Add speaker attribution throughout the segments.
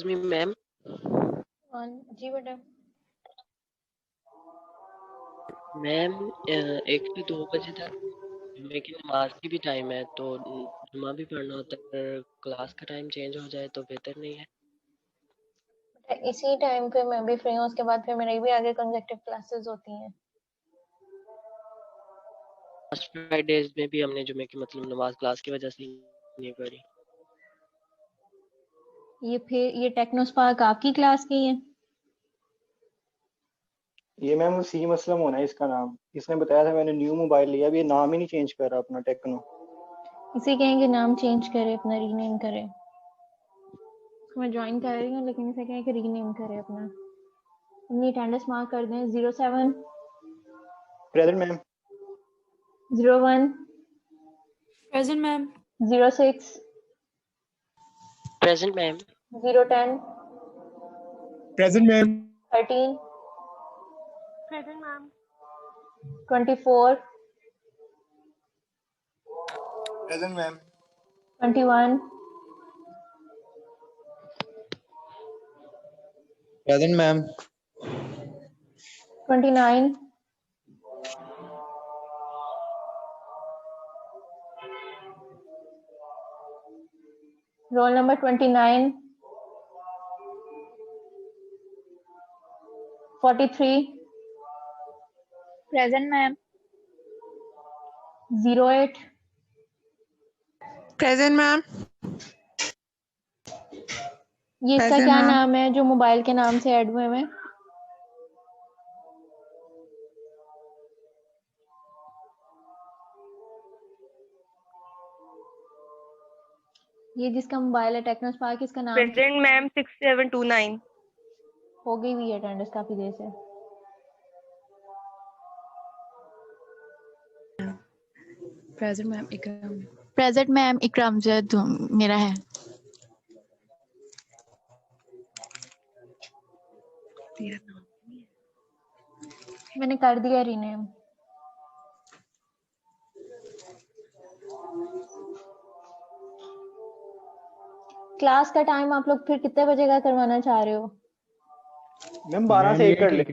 Speaker 1: Me ma'am
Speaker 2: जी बेटा।
Speaker 1: Ma'am 1 से 2 बजे तक जुम्मे की नमाज की भी टाइम है, तो जुम्मा भी पढ़ना होता है, पर क्लास का टाइम चेंज हो जाए तो बेहतर नहीं है?
Speaker 2: इसी टाइम पे मैं भी फ्री हूँ, उसके बाद फिर मेरी भी आगे कंसेक्टिव क्लासेस होती हैं।
Speaker 1: लास्ट फ्राइडेज में भी हमने जुम्मे की मतलब नमाज क्लास की वजह से नहीं पढ़ी।
Speaker 2: ये टेक्नोस्पार्क आपकी क्लास की है?
Speaker 3: ये मैम उसी मसलम होना है इसका नाम। इसने बताया था मैंने न्यू मोबाइल लिया, अभी ये नाम ही नहीं चेंज कर रहा अपना टेक्नो।
Speaker 2: इसे कहेंगे नाम चेंज करे, अपना रीनेम करे। मैं ज्वाइन कर रही हूँ लेकिन इसे कहें कि रीनेम करे अपना। अपनी अटेंडेंस मार्क कर दें 07
Speaker 3: present ma'am.
Speaker 2: 01
Speaker 4: present ma'am.
Speaker 2: 06
Speaker 1: present ma'am.
Speaker 2: 010
Speaker 5: present ma'am.
Speaker 2: 13
Speaker 4: present ma'am.
Speaker 2: 24
Speaker 5: present ma'am.
Speaker 2: 21
Speaker 5: present ma'am.
Speaker 2: 29 roll number 29 43
Speaker 4: present ma'am.
Speaker 2: 08
Speaker 4: present ma'am.
Speaker 2: ये इसका
Speaker 4: Present,
Speaker 2: क्या
Speaker 4: ma'am.
Speaker 2: नाम है जो मोबाइल के नाम से ऐड हुए हैं? ये जिसका मोबाइल है टेक्नोस्पार्क, इसका नाम
Speaker 4: प्रेजेंट मैम 6729।
Speaker 2: हो गई हुई है अटेंडेंस काफी देर से।
Speaker 4: प्रेजेंट मैम इकराम।
Speaker 6: प्रेजेंट मैम इकराम जद मेरा है।
Speaker 2: मैंने कर दिया रीनेम। क्लास का टाइम आप लोग फिर कितने बजे का करवाना चाह रहे हो?
Speaker 3: मैम 12 से 1 कर ले।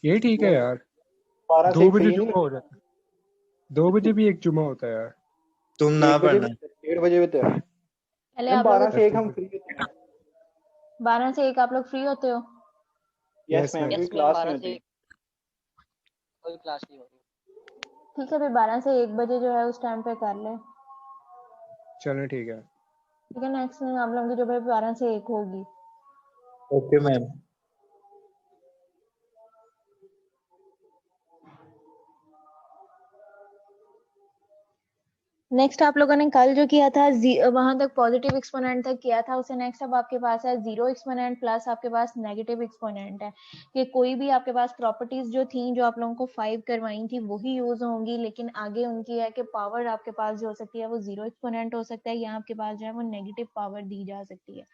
Speaker 5: ये ठीक है यार।
Speaker 3: 12 से
Speaker 5: 2
Speaker 3: 1
Speaker 5: बजे
Speaker 3: सही
Speaker 5: जुम्मा
Speaker 3: नहीं?
Speaker 5: हो जाता है। 2 बजे भी एक जुम्मा होता है यार।
Speaker 7: तुम ना
Speaker 3: 1 बजे
Speaker 7: पढ़ना।
Speaker 3: 1:30 बजे भी तो है
Speaker 2: पहले
Speaker 3: मैम।
Speaker 2: आप
Speaker 3: 12
Speaker 2: लोग
Speaker 3: से 1 हम फ्री होते हैं।
Speaker 2: 12 से 1 आप लोग फ्री होते हो?
Speaker 3: यस मैम, कोई
Speaker 1: यस मैम,
Speaker 3: क्लास नहीं
Speaker 1: 12
Speaker 3: होती।
Speaker 1: से कोई क्लास नहीं होगी।
Speaker 2: ठीक है, फिर 12 से 1 बजे जो है उस टाइम पे कर ले।
Speaker 5: चलो ठीक है।
Speaker 2: ठीक है, नेक्स्ट आप लोगों की जो है 12 से 1 होगी।
Speaker 7: Okay ma'am.
Speaker 2: नेक्स्ट आप लोगों ने कल जो किया था वहां तक पॉजिटिव एक्सपोनेंट तक किया था, उसे नेक्स्ट अब आपके पास है जीरो एक्सपोनेंट प्लस आपके पास नेगेटिव एक्सपोनेंट है। कि कोई भी आपके पास प्रॉपर्टीज जो थी जो आप लोगों को 5 करवाई थी वही यूज होंगी, लेकिन आगे उनकी है कि पावर आपके पास जो हो सकती है वो जीरो एक्सपोनेंट हो सकता है, या आपके पास जो है वो नेगेटिव पावर दी जा सकती है।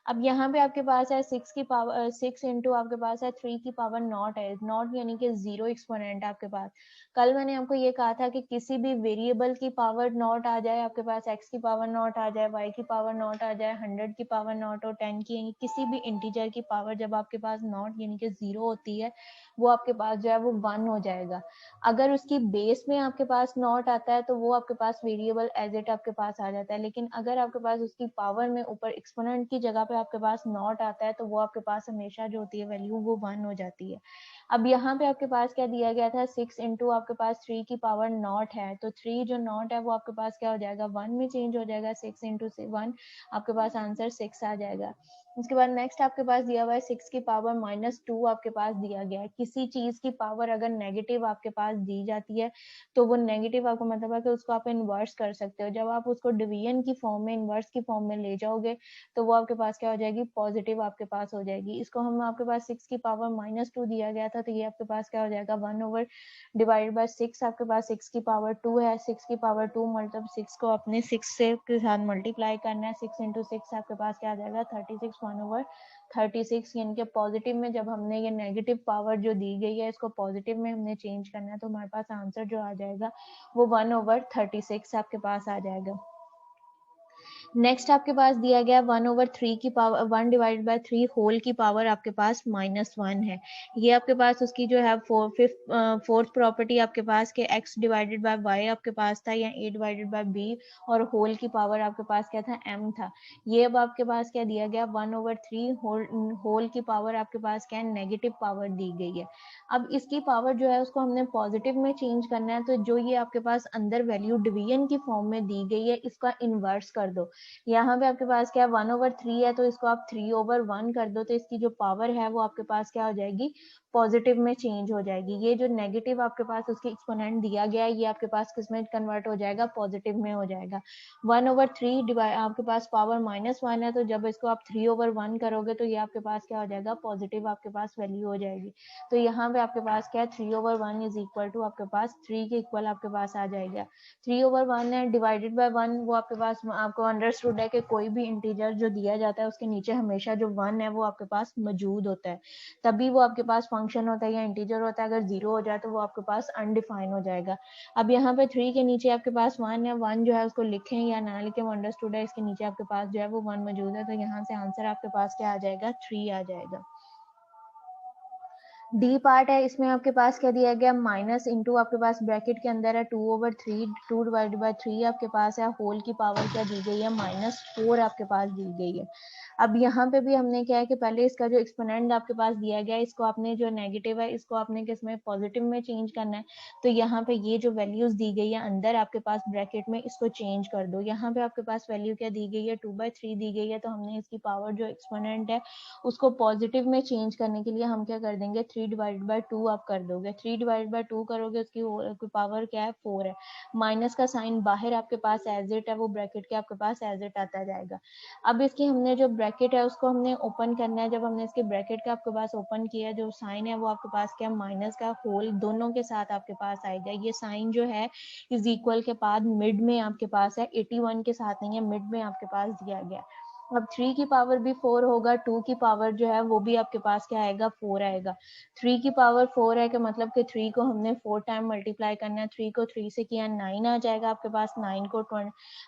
Speaker 2: अब यहाँ पे आपके पास है 6 की पावर 6 इंटू आपके पास है 3 की पावर नॉट है, नॉट यानी कि जीरो एक्सपोनेंट आपके पास। कल मैंने आपको ये कहा था कि किसी भी वेरिएबल की पावर नॉट आ जाए, आपके पास x की पावर नॉट आ जाए, y की पावर नॉट आ जाए, 100 की पावर नॉट और 10 की, यानी किसी भी इंटीजर की पावर जब आपके पास नॉट यानी कि जीरो होती है वो आपके पास जो है वो 1 हो जाएगा। अगर उसकी बेस में आपके पास नॉट आता है तो वो आपके पास वेरिएबल एज इट आपके पास आ जाता है, लेकिन अगर आपके पास उसकी पावर में ऊपर एक्सपोनेंट की जगह पे आपके पास नॉट आता है तो वो आपके पास हमेशा जो होती है वैल्यू वो 1 हो जाती है। अब यहाँ पे आपके पास क्या दिया गया था 6 इंटू आपके पास 3 की पावर नॉट है, तो 3 जो नॉट है वो आपके पास क्या हो जाएगा 1 में चेंज हो जाएगा। 6 इंटू 1 आपके पास आंसर 6 आ जाएगा। उसके बाद नेक्स्ट आपके पास दिया हुआ है 6 की पावर -2 आपके पास दिया गया है। किसी चीज की पावर अगर नेगेटिव आपके पास दी जाती है तो वो नेगेटिव आपको मतलब है कि उसको आप इन्वर्स कर सकते हो। जब आप उसको डिवीजन की फॉर्म में इन्वर्स की फॉर्म में ले जाओगे तो वो आपके पास क्या हो जाएगी पॉजिटिव आपके पास हो जाएगी। इसको हम आपके पास 6 की पावर -2 दिया गया था तो ये आपके पास क्या हो जाएगा 1 ओवर डिवाइड बाय 6। आपके पास 6 की पावर 2 है, 6 की पावर 2 मतलब 6 को अपने 6 से के साथ मल्टीप्लाई करना है। 6 इंटू 6 आपके पास क्या आ जाएगा 36 1 ओवर 36, यानी कि पॉजिटिव में जब हमने ये नेगेटिव पावर जो दी गई है इसको पॉजिटिव में हमने चेंज करना है तो हमारे पास आंसर जो आ जाएगा वो 1 ओवर 36 आपके पास आ जाएगा। नेक्स्ट आपके पास दिया गया 1/3 की पावर 1/3 होल की पावर आपके पास -1 है। ये आपके पास उसकी जो है फोर्थ प्रॉपर्टी आपके पास के x डिवाइडेड बाय y आपके पास था, या a डिवाइडेड बाय b, और होल की पावर आपके पास क्या था, m था। ये अब आपके पास क्या दिया गया, 1/3 होल की पावर आपके पास क्या है, नेगेटिव पावर दी गई है। अब इसकी पावर जो है उसको हमने पॉजिटिव में चेंज करना है, तो जो ये आपके पास अंदर वैल्यू डिवीजन की फॉर्म में दी गई है इसका इन्वर्स कर दो। यहाँ पे आपके पास क्या 1/3 है, तो इसको आप 3/1 कर दो, तो इसकी जो पावर है वो आपके पास क्या हो जाएगी, पॉजिटिव में चेंज हो जाएगी। ये जो नेगेटिव आपके पास उसकी एक्सपोनेंट दिया गया है, ये आपके पास किस में कन्वर्ट हो जाएगा, पॉजिटिव में हो जाएगा। 1/3 डिवाइड आपके पास पावर -1 है, तो जब इसको आप 3/1 करोगे तो ये आपके पास क्या हो जाएगा, पॉजिटिव आपके पास वैल्यू हो जाएगी। तो यहाँ पे आपके पास क्या है, 3/1 इज इक्वल टू आपके पास 3 के इक्वल आपके पास आ जाएगा। 3/1 है डिवाइडेड बाय 1, वो आपके पास आपको अंडरस्टूड है कि कोई भी इंटीजर जो दिया जाता है उसके नीचे हमेशा जो 1 है वो आपके पास मौजूद होता है, तभी वो आपके पास फंक्शन होता है या इंटीजर होता है। अगर 0 हो जाए तो वो आपके पास अनडिफाइन हो जाएगा। अब यहाँ पे 3 के नीचे आपके पास 1 है, 1 जो है उसको लिखें या ना लिखें वो अंडरस्टूड है, इसके नीचे आपके पास जो है वो 1 मौजूद है, तो यहाँ से आंसर आपके पास क्या आ जाएगा, 3 आ जाएगा। डी पार्ट है, इसमें आपके पास क्या दिया गया, माइनस इंटू आपके पास ब्रैकेट के अंदर है 2/3, 2 डिवाइडेड बाय 3 आपके पास है, होल की पावर क्या दी गई है, -4 आपके पास दी गई है। अब यहाँ पे भी हमने क्या है कि पहले इसका जो एक्सपोनेंट आपके पास दिया गया है, इसको आपने जो नेगेटिव है इसको आपने किसमें, पॉजिटिव में चेंज करना है। तो यहाँ पे ये जो वैल्यूज दी गई है अंदर आपके पास ब्रैकेट में, इसको चेंज कर दो। यहाँ पे आपके पास वैल्यू क्या दी गई है, 2/3 दी गई है, तो हमने इसकी पावर जो एक्सपोनेंट है उसको पॉजिटिव में चेंज करने के लिए हम क्या कर देंगे, 3 डिवाइडेड बाय 2 आप कर दोगे। 3 डिवाइडेड बाय 2 करोगे, उसकी पावर क्या है, 4 है। माइनस का साइन बाहर आपके पास एज इट है, वो ब्रैकेट के आपके पास एज इट आता जाएगा। अब इसकी हमने जो ब्रैकेट है उसको हमने ओपन करना है। जब हमने इसके ब्रैकेट का आपके पास ओपन किया, जो साइन है वो आपके पास क्या, माइनस का होल दोनों के साथ आपके पास आएगा। ये साइन जो है इज इक्वल के बाद मिड में आपके पास है, 81 के साथ नहीं है, मिड में आपके पास दिया गया। अब 3 की पावर भी 4 होगा, 2 की पावर जो है वो भी आपके पास क्या आएगा, 4 आएगा। 3 की पावर 4 है कि मतलब कि 3 को हमने 4 टाइम मल्टीप्लाई करना है। 3 को 3 से किया 9 आ जाएगा आपके पास, 9 को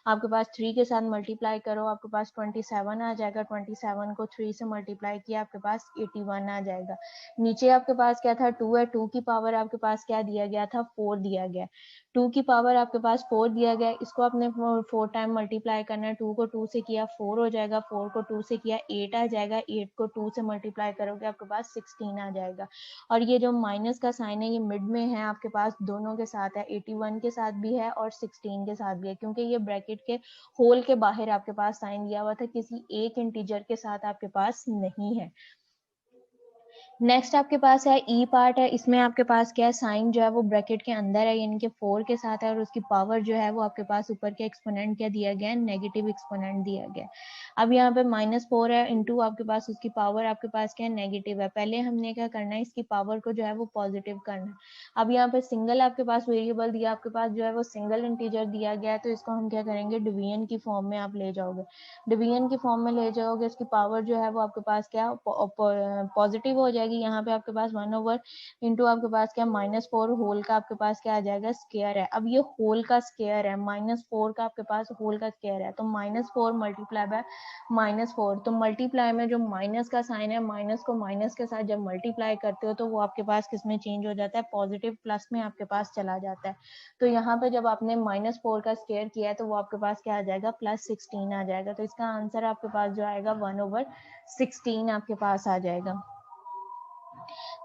Speaker 2: आपके पास 3 के साथ मल्टीप्लाई करो, आपके पास 27 आ जाएगा। 27 को 3 से मल्टीप्लाई किया आपके पास 81 आ जाएगा। नीचे आपके पास क्या था, 2 है, 2 की पावर आपके पास क्या दिया गया था, 4 दिया गया। 2 की पावर आपके पास 4 दिया गया, इसको आपने 4 टाइम मल्टीप्लाई करना है। 2 को 2 से किया 4 हो जाएगा, 4 को 2 से किया 8 आ जाएगा, 8 को 2 से मल्टीप्लाई करोगे आपके पास 16 आ जाएगा। और ये जो माइनस का साइन है ये मिड में है आपके पास, दोनों के साथ है, 81 के साथ भी है और 16 के साथ भी है, क्योंकि ये ब्रैकेट के होल के बाहर आपके पास साइन दिया हुआ था, किसी एक इंटीजर के साथ आपके पास नहीं है। नेक्स्ट आपके पास है ई पार्ट है, इसमें आपके पास क्या है, साइन जो है वो ब्रैकेट के अंदर है, यानी कि 4 के साथ है, और उसकी पावर जो है वो आपके पास ऊपर के एक्सपोनेंट क्या दिया गया है, नेगेटिव एक्सपोनेंट दिया गया है। अब यहाँ पे -4 है, इनटू आपके पास उसकी पावर आपके पास क्या है, नेगेटिव है। पहले हमने क्या करना है, इसकी पावर को जो है वो पॉजिटिव करना है। अब यहाँ पे सिंगल आपके पास वेरिएबल दिया, आपके पास जो है वो सिंगल इंटीजर दिया गया है, तो इसको हम क्या करेंगे, डिवीजन की फॉर्म में आप ले जाओगे। डिवीजन की फॉर्म में ले जाओगे, इसकी पावर जो है वो आपके पास क्या पॉजिटिव हो जाएगी। यहाँ पे आपके पास 1 इंटू आपके पास क्या, -4 होल का आपके पास क्या आ जाएगा, स्क्वायर है। अब ये होल का स्क्वायर है, -4 का आपके पास होल का स्क्वायर है, तो -4 मल्टीप्लाई बाय -4, तो मल्टीप्लाई में जो माइनस का साइन है, माइनस को माइनस के साथ जब मल्टीप्लाई करते हो तो वो आपके पास किस में चेंज हो जाता है, पॉजिटिव प्लस में आपके पास चला जाता है। तो यहाँ पे जब आपने -4 का स्क्वायर किया है तो वो आपके पास क्या आ जाएगा, +16 आ जाएगा। तो इसका आंसर आपके पास जो आएगा 1/16 आपके पास आ जाएगा।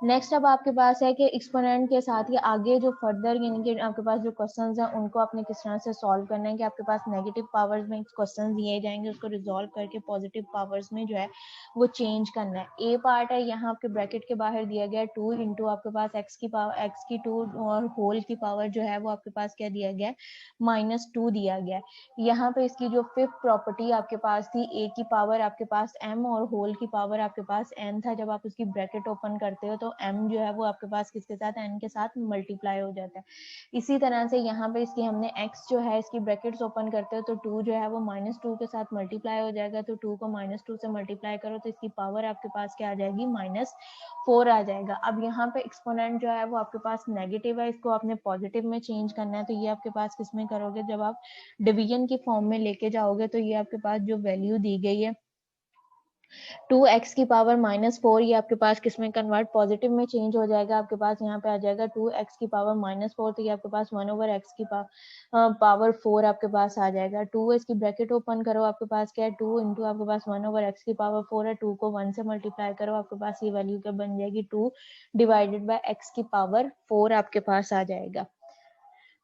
Speaker 2: नेक्स्ट अब आपके पास है कि एक्सपोनेंट के साथ ही आगे जो फर्दर यानी कि आपके पास जो क्वेश्चंस हैं उनको आपने किस तरह से सॉल्व करना है, कि आपके पास नेगेटिव पावर्स में क्वेश्चंस दिए जाएंगे, उसको रिजॉल्व करके पॉजिटिव पावर्स में जो है वो चेंज करना है। ए पार्ट है, यहाँ आपके ब्रैकेट के बाहर दिया गया है 2 इंटू आपके पास x की पावर, x की 2 और होल की पावर जो है वो आपके पास क्या दिया गया है, -2 दिया गया है। यहाँ पे इसकी जो फिफ्थ प्रॉपर्टी आपके पास थी, a की पावर आपके पास m और होल की पावर आपके पास n था, जब आप उसकी ब्रैकेट ओपन करते करते हो तो m जो है वो आपके पास किसके साथ n के साथ मल्टीप्लाई हो जाता है। इसी तरह से यहाँ पे इसकी हमने x जो है इसकी ब्रैकेट्स ओपन करते हो तो 2 जो है वो -2 के साथ मल्टीप्लाई हो जाएगा, तो 2 को -2 से मल्टीप्लाई करो तो इसकी पावर आपके पास क्या आ जाएगी, -4 आ जाएगा। अब यहाँ पे एक्सपोनेंट जो है वो आपके पास नेगेटिव है, इसको आपने पॉजिटिव में चेंज करना है, तो ये आपके पास किस में करोगे, जब आप डिवीजन की फॉर्म में लेके जाओगे तो ये आपके पास जो वैल्यू दी गई है 2x की पावर -4 ये आपके पास किसमें कन्वर्ट पॉजिटिव में चेंज हो जाएगा, आपके पास यहाँ पे आ जाएगा 2x की पावर -4, तो ये आपके पास 1/x की पावर 4 आपके पास आ जाएगा। 2 इसकी ब्रैकेट ओपन करो, आपके पास क्या है 2 इंटू आपके पास 1/x की पावर 4 है, 2 को 1 से मल्टीप्लाई करो, आपके पास ये वैल्यू क्या बन जाएगी 2 डिवाइडेड बाय x की पावर 4 आपके पास आ जाएगा।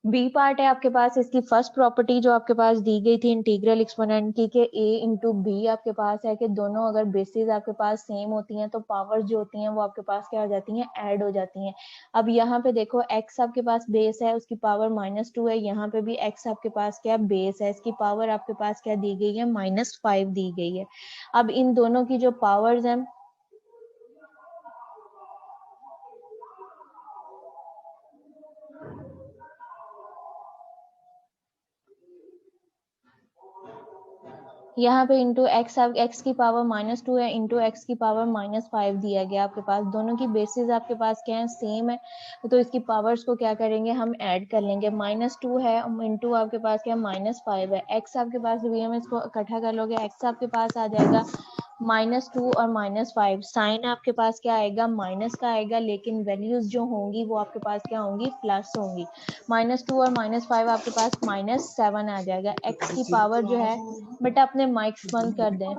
Speaker 2: बी पार्ट है आपके पास इसकी फर्स्ट प्रॉपर्टी जो आपके पास दी गई थी इंटीग्रल एक्सपोनेंट की, कि a इंटू बी आपके पास है कि दोनों अगर बेसिस आपके पास सेम होती हैं तो पावर्स जो होती हैं वो आपके पास क्या हो जाती हैं, ऐड हो जाती हैं। अब यहाँ पे देखो x आपके पास बेस है, उसकी पावर -2 है, यहाँ पे भी x आपके पास क्या बेस है, इसकी पावर आपके पास क्या दी गई है, -5 दी गई है। अब इन दोनों की जो पावर्स हैं यहाँ पे इंटू एक्स की पावर -2 है, इंटू एक्स की पावर -5 दिया गया आपके पास, दोनों की बेसिस आपके पास क्या है, सेम है, तो इसकी पावर्स को क्या करेंगे, हम ऐड कर लेंगे। -2 है इंटू आपके पास क्या -5 है, एक्स आपके पास भी हम इसको इकट्ठा कर लोगे, एक्स आपके पास आ जाएगा -2 और -5, साइन आपके पास क्या आएगा, माइनस का आएगा, लेकिन वैल्यूज जो होंगी वो आपके पास क्या होंगी, प्लस होंगी। -2 और -5 आपके पास -7 आ जाएगा। एक्स की पावर जो है, बेटा अपने माइक्स बंद कर दें,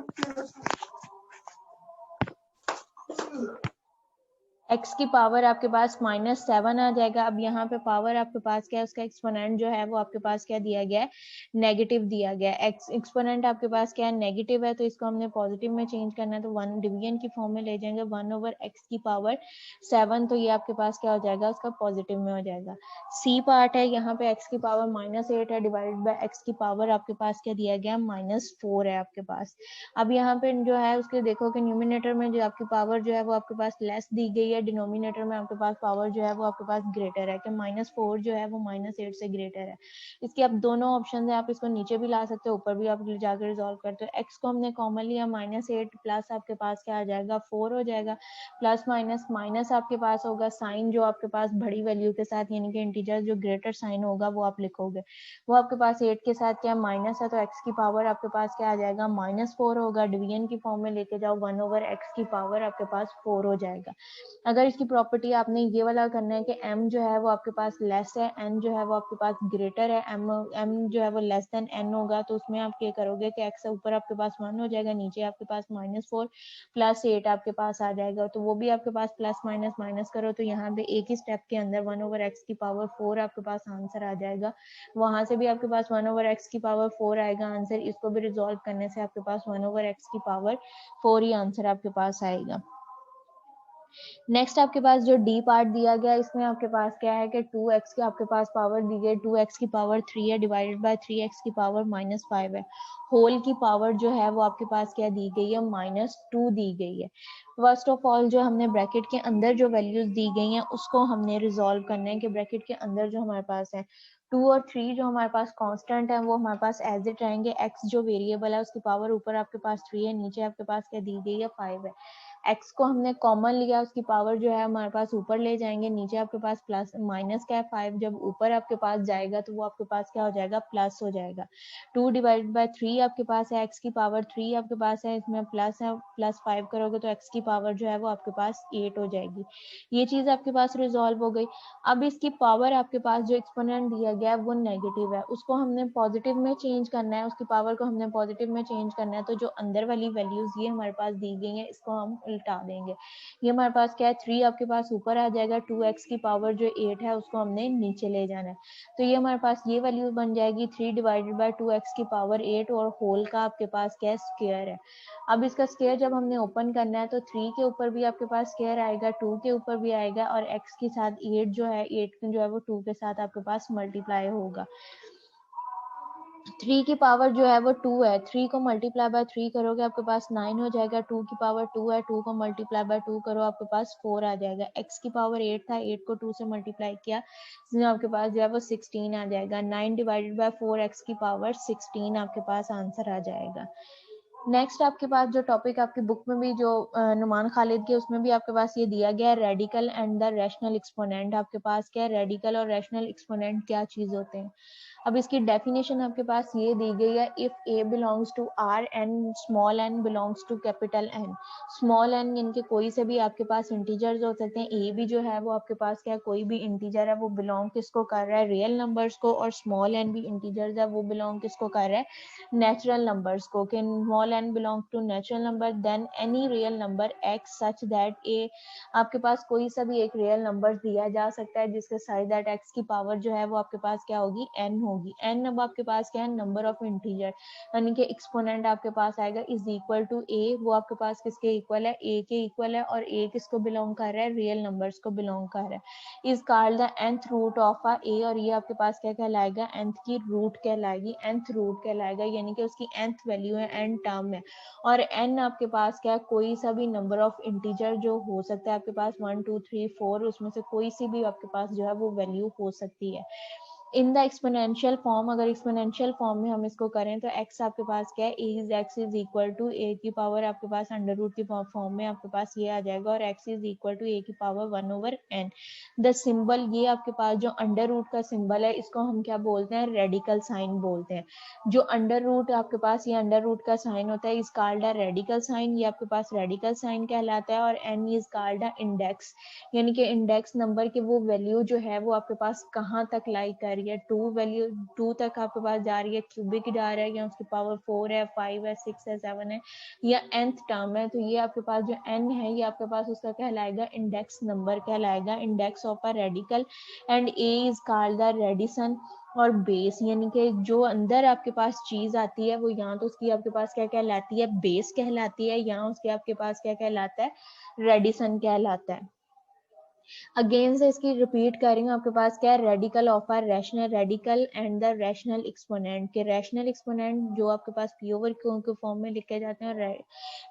Speaker 2: x की पावर आपके पास -7 आ जाएगा। अब यहाँ पे पावर आपके पास क्या है, उसका एक्सपोनेंट जो है वो आपके पास क्या दिया गया है, नेगेटिव दिया गया है। एक्स एक्सपोनेंट आपके पास क्या है, नेगेटिव है, तो इसको हमने पॉजिटिव में चेंज करना है, तो 1 डिवीजन की फॉर्म में ले जाएंगे, 1/x की पावर 7, तो ये आपके पास क्या हो जाएगा, उसका पॉजिटिव में हो जाएगा। सी पार्ट है, यहाँ पे x की पावर -8 है, डिवाइडेड बाय x की पावर आपके पास क्या दिया गया, -4 है आपके पास। अब यहाँ पे जो है उसके देखो कि न्यूमिनेटर में जो आपकी पावर जो है वो आपके पास लेस दी गई है, डिनोमिनेटर में आपके पास पावर जो है वो आपके पास ग्रेटर है, कि -4 जो है वो -8 से ग्रेटर है। इसके अब दोनों ऑप्शन है, आप इसको नीचे भी ला सकते हो, ऊपर भी आप जाकर रिजॉल्व करते हो। x को हमने कॉमन लिया, -8 प्लस आपके पास क्या आ जाएगा, 4 हो जाएगा, प्लस माइनस माइनस आपके पास होगा, साइन जो आपके पास बड़ी वैल्यू के साथ यानी कि इंटीजर जो ग्रेटर साइन होगा वो आप लिखोगे, वो आपके पास 8 के साथ क्या माइनस है, तो x की पावर आपके पास क्या आ जाएगा, -4 होगा, डिवीजन की फॉर्म में लेके जाओ, 1/x की पावर आपके पास 4 हो जाएगा। अगर इसकी प्रॉपर्टी आपने ये वाला करना है कि m जो है वो आपके पास लेस है, n जो है वो आपके पास ग्रेटर है, m जो है वो लेस देन n होगा, तो उसमें आप क्या करोगे कि x ऊपर आपके पास 1 हो जाएगा, नीचे आपके पास -4 प्लस 8 आपके पास आ जाएगा, तो वो भी आपके पास प्लस माइनस माइनस करो, तो यहाँ पे एक ही स्टेप के अंदर 1/x की पावर 4 आपके पास आंसर आ जाएगा। वहां से भी आपके पास 1/x की पावर 4 आएगा आंसर, इसको भी रिजॉल्व करने से आपके पास 1/x की पावर 4 ही आंसर आपके पास आएगा। नेक्स्ट आपके पास जो डी पार्ट दिया गया, इसमें आपके पास क्या है कि 2x की आपके पास पावर दी गई, 2x की पावर 3 है, डिवाइडेड बाय 3x की पावर -5 है, होल की पावर जो है वो आपके पास क्या दी गई है, -2 दी गई है। फर्स्ट ऑफ ऑल जो हमने ब्रैकेट के अंदर जो वैल्यूज दी गई हैं उसको हमने रिजॉल्व करना है, कि ब्रैकेट के अंदर जो हमारे पास है 2 और 3 जो हमारे पास कांस्टेंट है वो हमारे पास एज इट रहेंगे, x जो वेरिएबल है उसकी पावर ऊपर आपके पास 3 है, नीचे आपके पास क्या दी गई है, 5 है। x को हमने कॉमन लिया, उसकी पावर जो है हमारे पास ऊपर ले जाएंगे, नीचे आपके पास प्लस माइनस का है 5, जब ऊपर आपके पास जाएगा तो वो आपके पास क्या हो जाएगा, प्लस हो जाएगा। 2 डिवाइडेड बाय 3 आपके पास है, x की पावर 3 आपके पास है, इसमें प्लस है, प्लस 5 करोगे तो x की पावर जो है वो आपके पास 8 हो जाएगी। ये चीज आपके पास रिजॉल्व हो गई। अब इसकी पावर आपके पास जो एक्सपोनेंट दिया गया है वो नेगेटिव है, उसको हमने पॉजिटिव में चेंज करना है, उसकी पावर को हमने पॉजिटिव में चेंज करना है, तो जो अंदर वाली वैल्यूज ये हमारे पास दी गई है इसको हम उल्टा देंगे। ये हमारे पास क्या है, 3 आपके पास ऊपर आ जाएगा, 2x की पावर जो 8 है उसको हमने नीचे ले जाना है, तो ये हमारे पास ये वैल्यू बन जाएगी 3 डिवाइडेड बाय 2x की पावर 8, और होल का आपके पास क्या स्क्वायर है। अब इसका स्क्वायर जब हमने ओपन करना है तो 3 के ऊपर भी आपके पास स्क्वायर आएगा, 2 के ऊपर भी आएगा, और x के साथ 8 जो है 8 जो है वो 2 के साथ आपके पास मल्टीप्लाई होगा। 3 की पावर जो है वो 2 है, 3 को मल्टीप्लाई बाय 3 करोगे आपके पास 9 हो जाएगा, 2 की पावर 2 है, 2 को मल्टीप्लाई बाय 2 करो आपके पास 4 आ जाएगा, x की पावर 8 था, 8 को 2 से मल्टीप्लाई किया, इसमें आपके पास जो है वो 16 आ जाएगा, 9 डिवाइडेड बाय 4 x की पावर 16 आपके पास आंसर आ जाएगा। नेक्स्ट आपके पास जो टॉपिक आपकी बुक में भी जो नुमान खालिद की, उसमें भी आपके पास ये दिया गया है, radical and the rational exponent. आपके पास क्या है, रेडिकल और रैशनल एक्सपोनेंट क्या चीज होते हैं। अब इसकी डेफिनेशन आपके पास ये दी गई है, if a belongs to r and small n belongs to capital n। Small n यानी कि कोई से भी आपके पास इंटीजर्स हो सकते हैं, a भी जो है वो आपके पास क्या है, कोई भी इंटीजर है, वो बिलोंग किसको कर रहा है, रियल नंबर्स को, और स्मॉल n भी इंटीजर्स है, वो बिलोंग किसको कर रहा है, नेचुरल नंबर्स को। कि small n belong to natural number, then any real number x such that a, आपके पास कोई सा भी एक रियल नंबर दिया जा सकता है जिसके साइज दैट x की पावर जो है वो आपके पास क्या होगी, n होगी। n अब आपके पास क्या है, नंबर ऑफ इंटीजर, यानी कि एक्सपोनेंट आपके पास आएगा इज इक्वल टू a, वो आपके पास किसके इक्वल है, a के इक्वल है, और a किसको बिलोंग कर रहा है, रियल नंबर्स को बिलोंग कर रहा है। Is called the nth root of a, और ये आपके पास क्या कहलाएगा, nth की रूट कहलाएगी, nth रूट कहलाएगा, यानी कि उसकी nth वैल्यू है, n टर्म है। और n आपके पास क्या है, कोई सा भी नंबर ऑफ इंटीजर जो हो सकता है आपके पास 1 2 3 4, उसमें से कोई सी भी आपके पास जो है वो वैल्यू हो सकती है। इन द एक्सपोनेंशियल फॉर्म, अगर एक्सपोनेंशियल फॉर्म में हम इसको करें तो x आपके पास क्या है, x is equal to a की पावर आपके पास अंडर रूट की फॉर्म में आपके पास ये आ जाएगा, और x is equal to a की power 1 over n। The symbol, ये आपके पास जो अंडर रूट का सिंबल है, इसको हम क्या बोलते हैं, रेडिकल साइन बोलते हैं। जो अंडर रूट आपके पास ये अंडर रूट का साइन होता है, is called a radical sign, ये आपके पास रेडिकल साइन कहलाता है। और n is called a index, यानी कि इंडेक्स नंबर की वो वैल्यू जो है वो आपके पास कहाँ तक लाई कर रही है, 2 वैल्यू 2 तक आपके पास जा रही है, क्यूबिक जा रहा है, या उसकी पावर 4 है, 5 है, 6 है, 7 है, या nth टर्म है। तो ये आपके पास जो n है, ये आपके पास उसका कहलाएगा इंडेक्स नंबर कहलाएगा, index of a radical. And a is called the Radisson और बेस, यानी कि जो अंदर आपके पास चीज आती है वो यहाँ तो उसकी आपके पास क्या कहलाती है, बेस कहलाती है, यहाँ उसके आपके पास क्या कहलाता है, रेडिसन कहलाता है। अगेन से इसकी रिपीट कर रही हूँ, आपके पास क्या है, radical of or rational, radical and the rational exponent. के रैशनल एक्सपोनेंट जो आपके पास पी ओवर के फॉर्म में लिखे जाते हैं,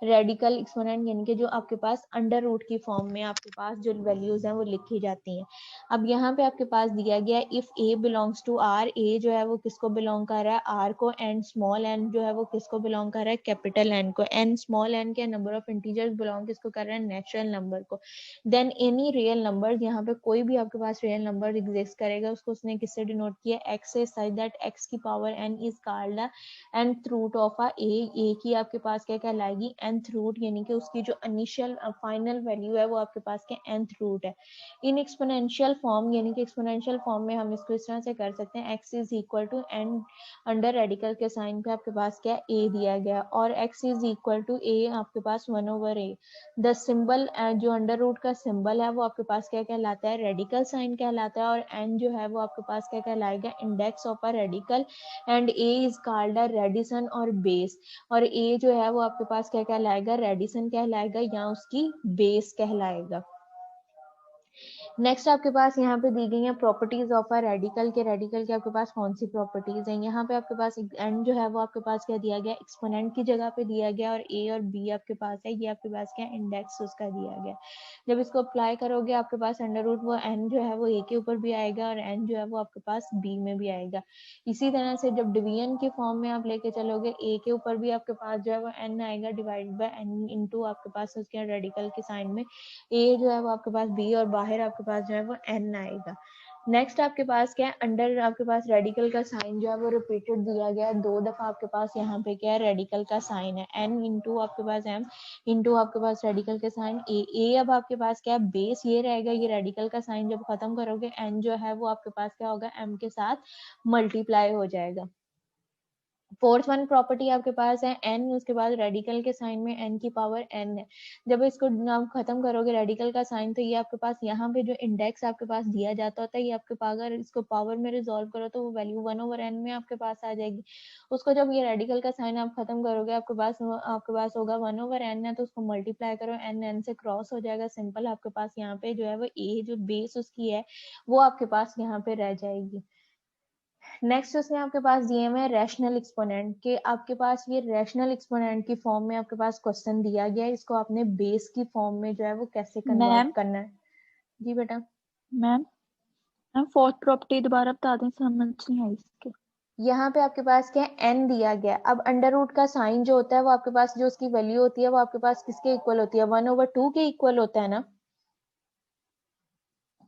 Speaker 2: रेडिकल एक्सपोनेंट यानी कि जो आपके पास अंडर रूट की फॉर्म में आपके पास जो वैल्यूज हैं वो लिखी जाती हैं। अब यहाँ पे आपके पास दिया गया है, if a belongs to r, a जो है वो किसको बिलोंग कर रहा है, r को, एंड स्मॉल n जो है वो किसको बिलोंग कर रहा है, कैपिटल n को। n स्मॉल n के नंबर ऑफ इंटीजर्स बिलोंग किसको कर रहा है, नेचुरल नंबर को। देन एनी रियल नंबर, यहाँ पे कोई भी आपके पास रियल नंबर एग्जिस्ट करेगा, उसको उसने किससे डिनोट किया, x से, सच दैट x की power n is called the nth root of a की आपके पास क्या कहलाएगी, nth रूट, यानी कि उसकी जो इनिशियल फाइनल वैल्यू है वो आपके पास क्या nth रूट है। इन एक्सपोनेंशियल फॉर्म, यानी कि एक्सपोनेंशियल फॉर्म में हम इसको इस तरह से कर सकते हैं, x is equal to n under radical के साइन पे आपके पास क्या a दिया गया, और x is equal to a आपके पास 1 ओवर a। द सिंबल, जो अंडर रूट का सिंबल है वो आपके पास क्या कहलाता है, रेडिकल साइन कहलाता है, और n जो है वो आपके पास क्या कहलाएगा, index of a radical. And a is called a Radisson और बेस, और a जो है वो आपके पास क्या कहलाएगा, रेडिसन कहलाएगा, या उसकी बेस कहलाएगा। नेक्स्ट आपके पास यहाँ पे दी गई है प्रॉपर्टीज ऑफ अ रेडिकल के, रेडिकल के आपके पास कौन सी प्रॉपर्टीज हैं, यहाँ पे आपके पास एन जो है वो आपके पास क्या दिया गया, एक्सपोनेंट की जगह पे दिया गया, और ए और बी आपके पास है, ये आपके पास क्या इंडेक्स उसका दिया गया। जब इसको अप्लाई करोगे आपके पास अंडर रूट वो एन जो है वो ए के ऊपर भी आएगा, और एन जो है वो आपके पास बी में भी आएगा। इसी तरह से जब डिवीजन की फॉर्म में आप लेके चलोगे, ए के ऊपर भी आपके पास जो है वो एन आएगा, डिवाइड बाय एन इंटू आपके पास उसके रेडिकल के साइन में ए जो है वो आपके पास बी, और बाहर आपके पास जो है वो एन आएगा। नेक्स्ट आपके पास क्या है, अंडर आपके पास रेडिकल का साइन जो है वो रिपीटेड दिया गया है, 2 दफा आपके पास यहाँ पे क्या है, रेडिकल का साइन है, एन इंटू आपके पास एम इंटू आपके पास रेडिकल के साइन ए। अब आपके पास क्या है, बेस ये रहेगा, ये रेडिकल का साइन जब खत्म करोगे एन जो है वो आपके पास क्या होगा, एम के साथ मल्टीप्लाई हो जाएगा। फोर्थ वन प्रॉपर्टी आपके पास है n, उसके बाद रेडिकल के साइन में n की पावर n है। जब इसको आप खत्म करोगे रेडिकल का साइन, तो ये आपके पास यहाँ पे जो इंडेक्स आपके पास दिया जाता होता है, ये आपके पास अगर इसको पावर में रिजॉल्व करो तो वो वैल्यू 1 ओवर n में आपके पास आ जाएगी। उसको जब ये रेडिकल का साइन आप खत्म करोगे, आपके पास होगा 1 ओवर n है, तो उसको मल्टीप्लाई करो, n से क्रॉस हो जाएगा, सिंपल आपके पास यहाँ पे जो है वो a जो बेस उसकी है वो आपके पास यहाँ पे रह जाएगी। नेक्स्ट उसमें आपके पास दिए हुए रैशनल एक्सपोनेंट के आपके पास ये रैशनल एक्सपोनेंट की फॉर्म में आपके पास क्वेश्चन दिया गया है, इसको आपने बेस की फॉर्म में जो है वो कैसे कन्वर्ट
Speaker 6: मैम
Speaker 2: करना है। जी बेटा।
Speaker 6: मैम मैम फोर्थ प्रॉपर्टी दोबारा बता दें, समझ नहीं आई इसके।
Speaker 2: यहाँ पे आपके पास क्या है n दिया गया है। अब अंडर रूट का साइन जो होता है वो आपके पास जो उसकी वैल्यू होती है वो आपके पास किसके इक्वल होती है 1/2 के इक्वल होता है ना।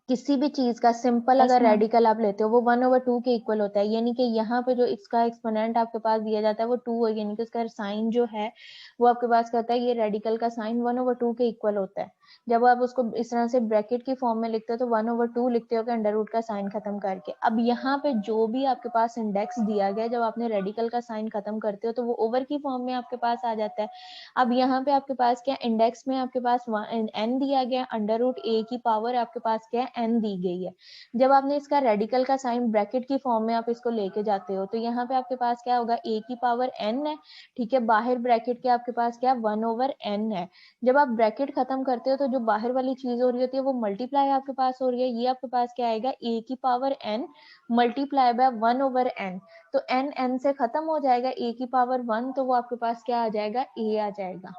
Speaker 2: किसी भी चीज का सिंपल
Speaker 6: यस
Speaker 2: अगर
Speaker 6: मैम।
Speaker 2: रेडिकल आप लेते हो वो 1/2 के इक्वल होता है, यानी कि यहाँ पे जो इसका एक्सपोनेंट आपके पास दिया जाता है वो 2 है, यानी कि उसका साइन जो है वो आपके पास क्या होता है, ये रेडिकल का साइन 1/2 के इक्वल होता है। जब आप उसको इस तरह से ब्रैकेट की फॉर्म में लिखते हो तो 1/2 लिखते हो कि अंडर रूट का साइन खत्म करके। अब यहाँ पे जो भी आपके पास इंडेक्स दिया गया जब आपने रेडिकल का साइन खत्म करते हो तो वो ओवर की फॉर्म में आपके पास आ जाता है। अब यहाँ पे आपके पास क्या इंडेक्स में आपके पास n दिया गया, अंडर रूट a की पावर आपके पास क्या है n दी गई है। जब आपने इसका रेडिकल का साइन ब्रैकेट की फॉर्म में आप इसको लेके जाते हो तो यहाँ पे आपके पास क्या होगा a की पावर n है, ठीक है, बाहर ब्रैकेट के आपके पास क्या 1/n है। जब आप ब्रैकेट खत्म करते हो तो जो बाहर वाली चीज हो रही होती है वो मल्टीप्लाई आपके पास हो रही है, ये आपके पास क्या आएगा a की power n multiply by 1/n। तो n से खत्म हो जाएगा, a की पावर 1 तो वो आपके पास क्या आ जाएगा a आ जाएगा।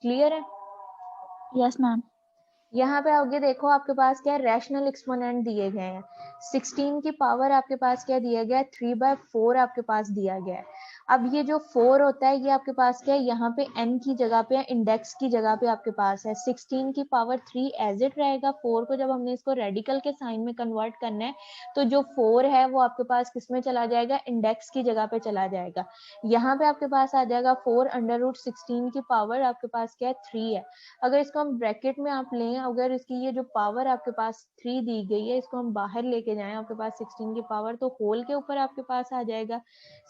Speaker 2: क्लियर है।
Speaker 6: Yes ma'am.
Speaker 2: यहाँ पे आगे देखो आपके पास क्या रैशनल एक्सपोनेंट दिए गए हैं। 16 की पावर आपके पास क्या दिया गया है 3/4 आपके पास दिया गया है। अब ये जो 4 होता है ये आपके पास क्या है यहाँ पे n की जगह पे इंडेक्स की जगह पे आपके पास है। 16 की पावर 3 एज इट रहेगा। 4 को जब हमने इसको रेडिकल के साइन में कन्वर्ट करना है तो जो 4 है वो आपके पास किस में चला जाएगा, इंडेक्स की जगह पे चला जाएगा। यहाँ पे आपके पास आ जाएगा 4/√16 की पावर आपके पास क्या है 3 है। अगर इसको हम ब्रैकेट में आप लें, अगर इसकी ये जो पावर आपके पास 3 दी गई है इसको हम बाहर लेके जाएं आपके पास 16 की पावर, तो होल के ऊपर आपके पास आ जाएगा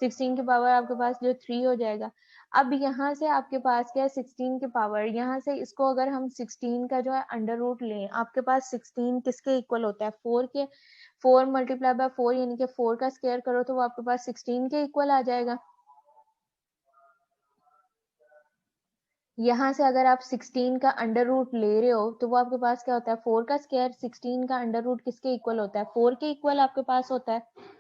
Speaker 2: 16 की पावर आपके पास जो 3 हो जाएगा। अब यहाँ से आपके पास क्या है 16 की पावर, यहाँ से इसको अगर हम 16 का जो है अंडर रूट लें आपके पास 16 किसके इक्वल होता है 4 के। 4 मल्टीप्लाई बाय 4 यानी कि 4 का स्क्वायर करो तो वो आपके पास 16 के इक्वल आ जाएगा। यहाँ से अगर आप 16 का अंडर रूट ले रहे हो तो वो आपके पास क्या होता है 4 का स्क्वायर 16 का अंडर रूट किसके इक्वल होता है 4 के इक्वल आपके पास होता है।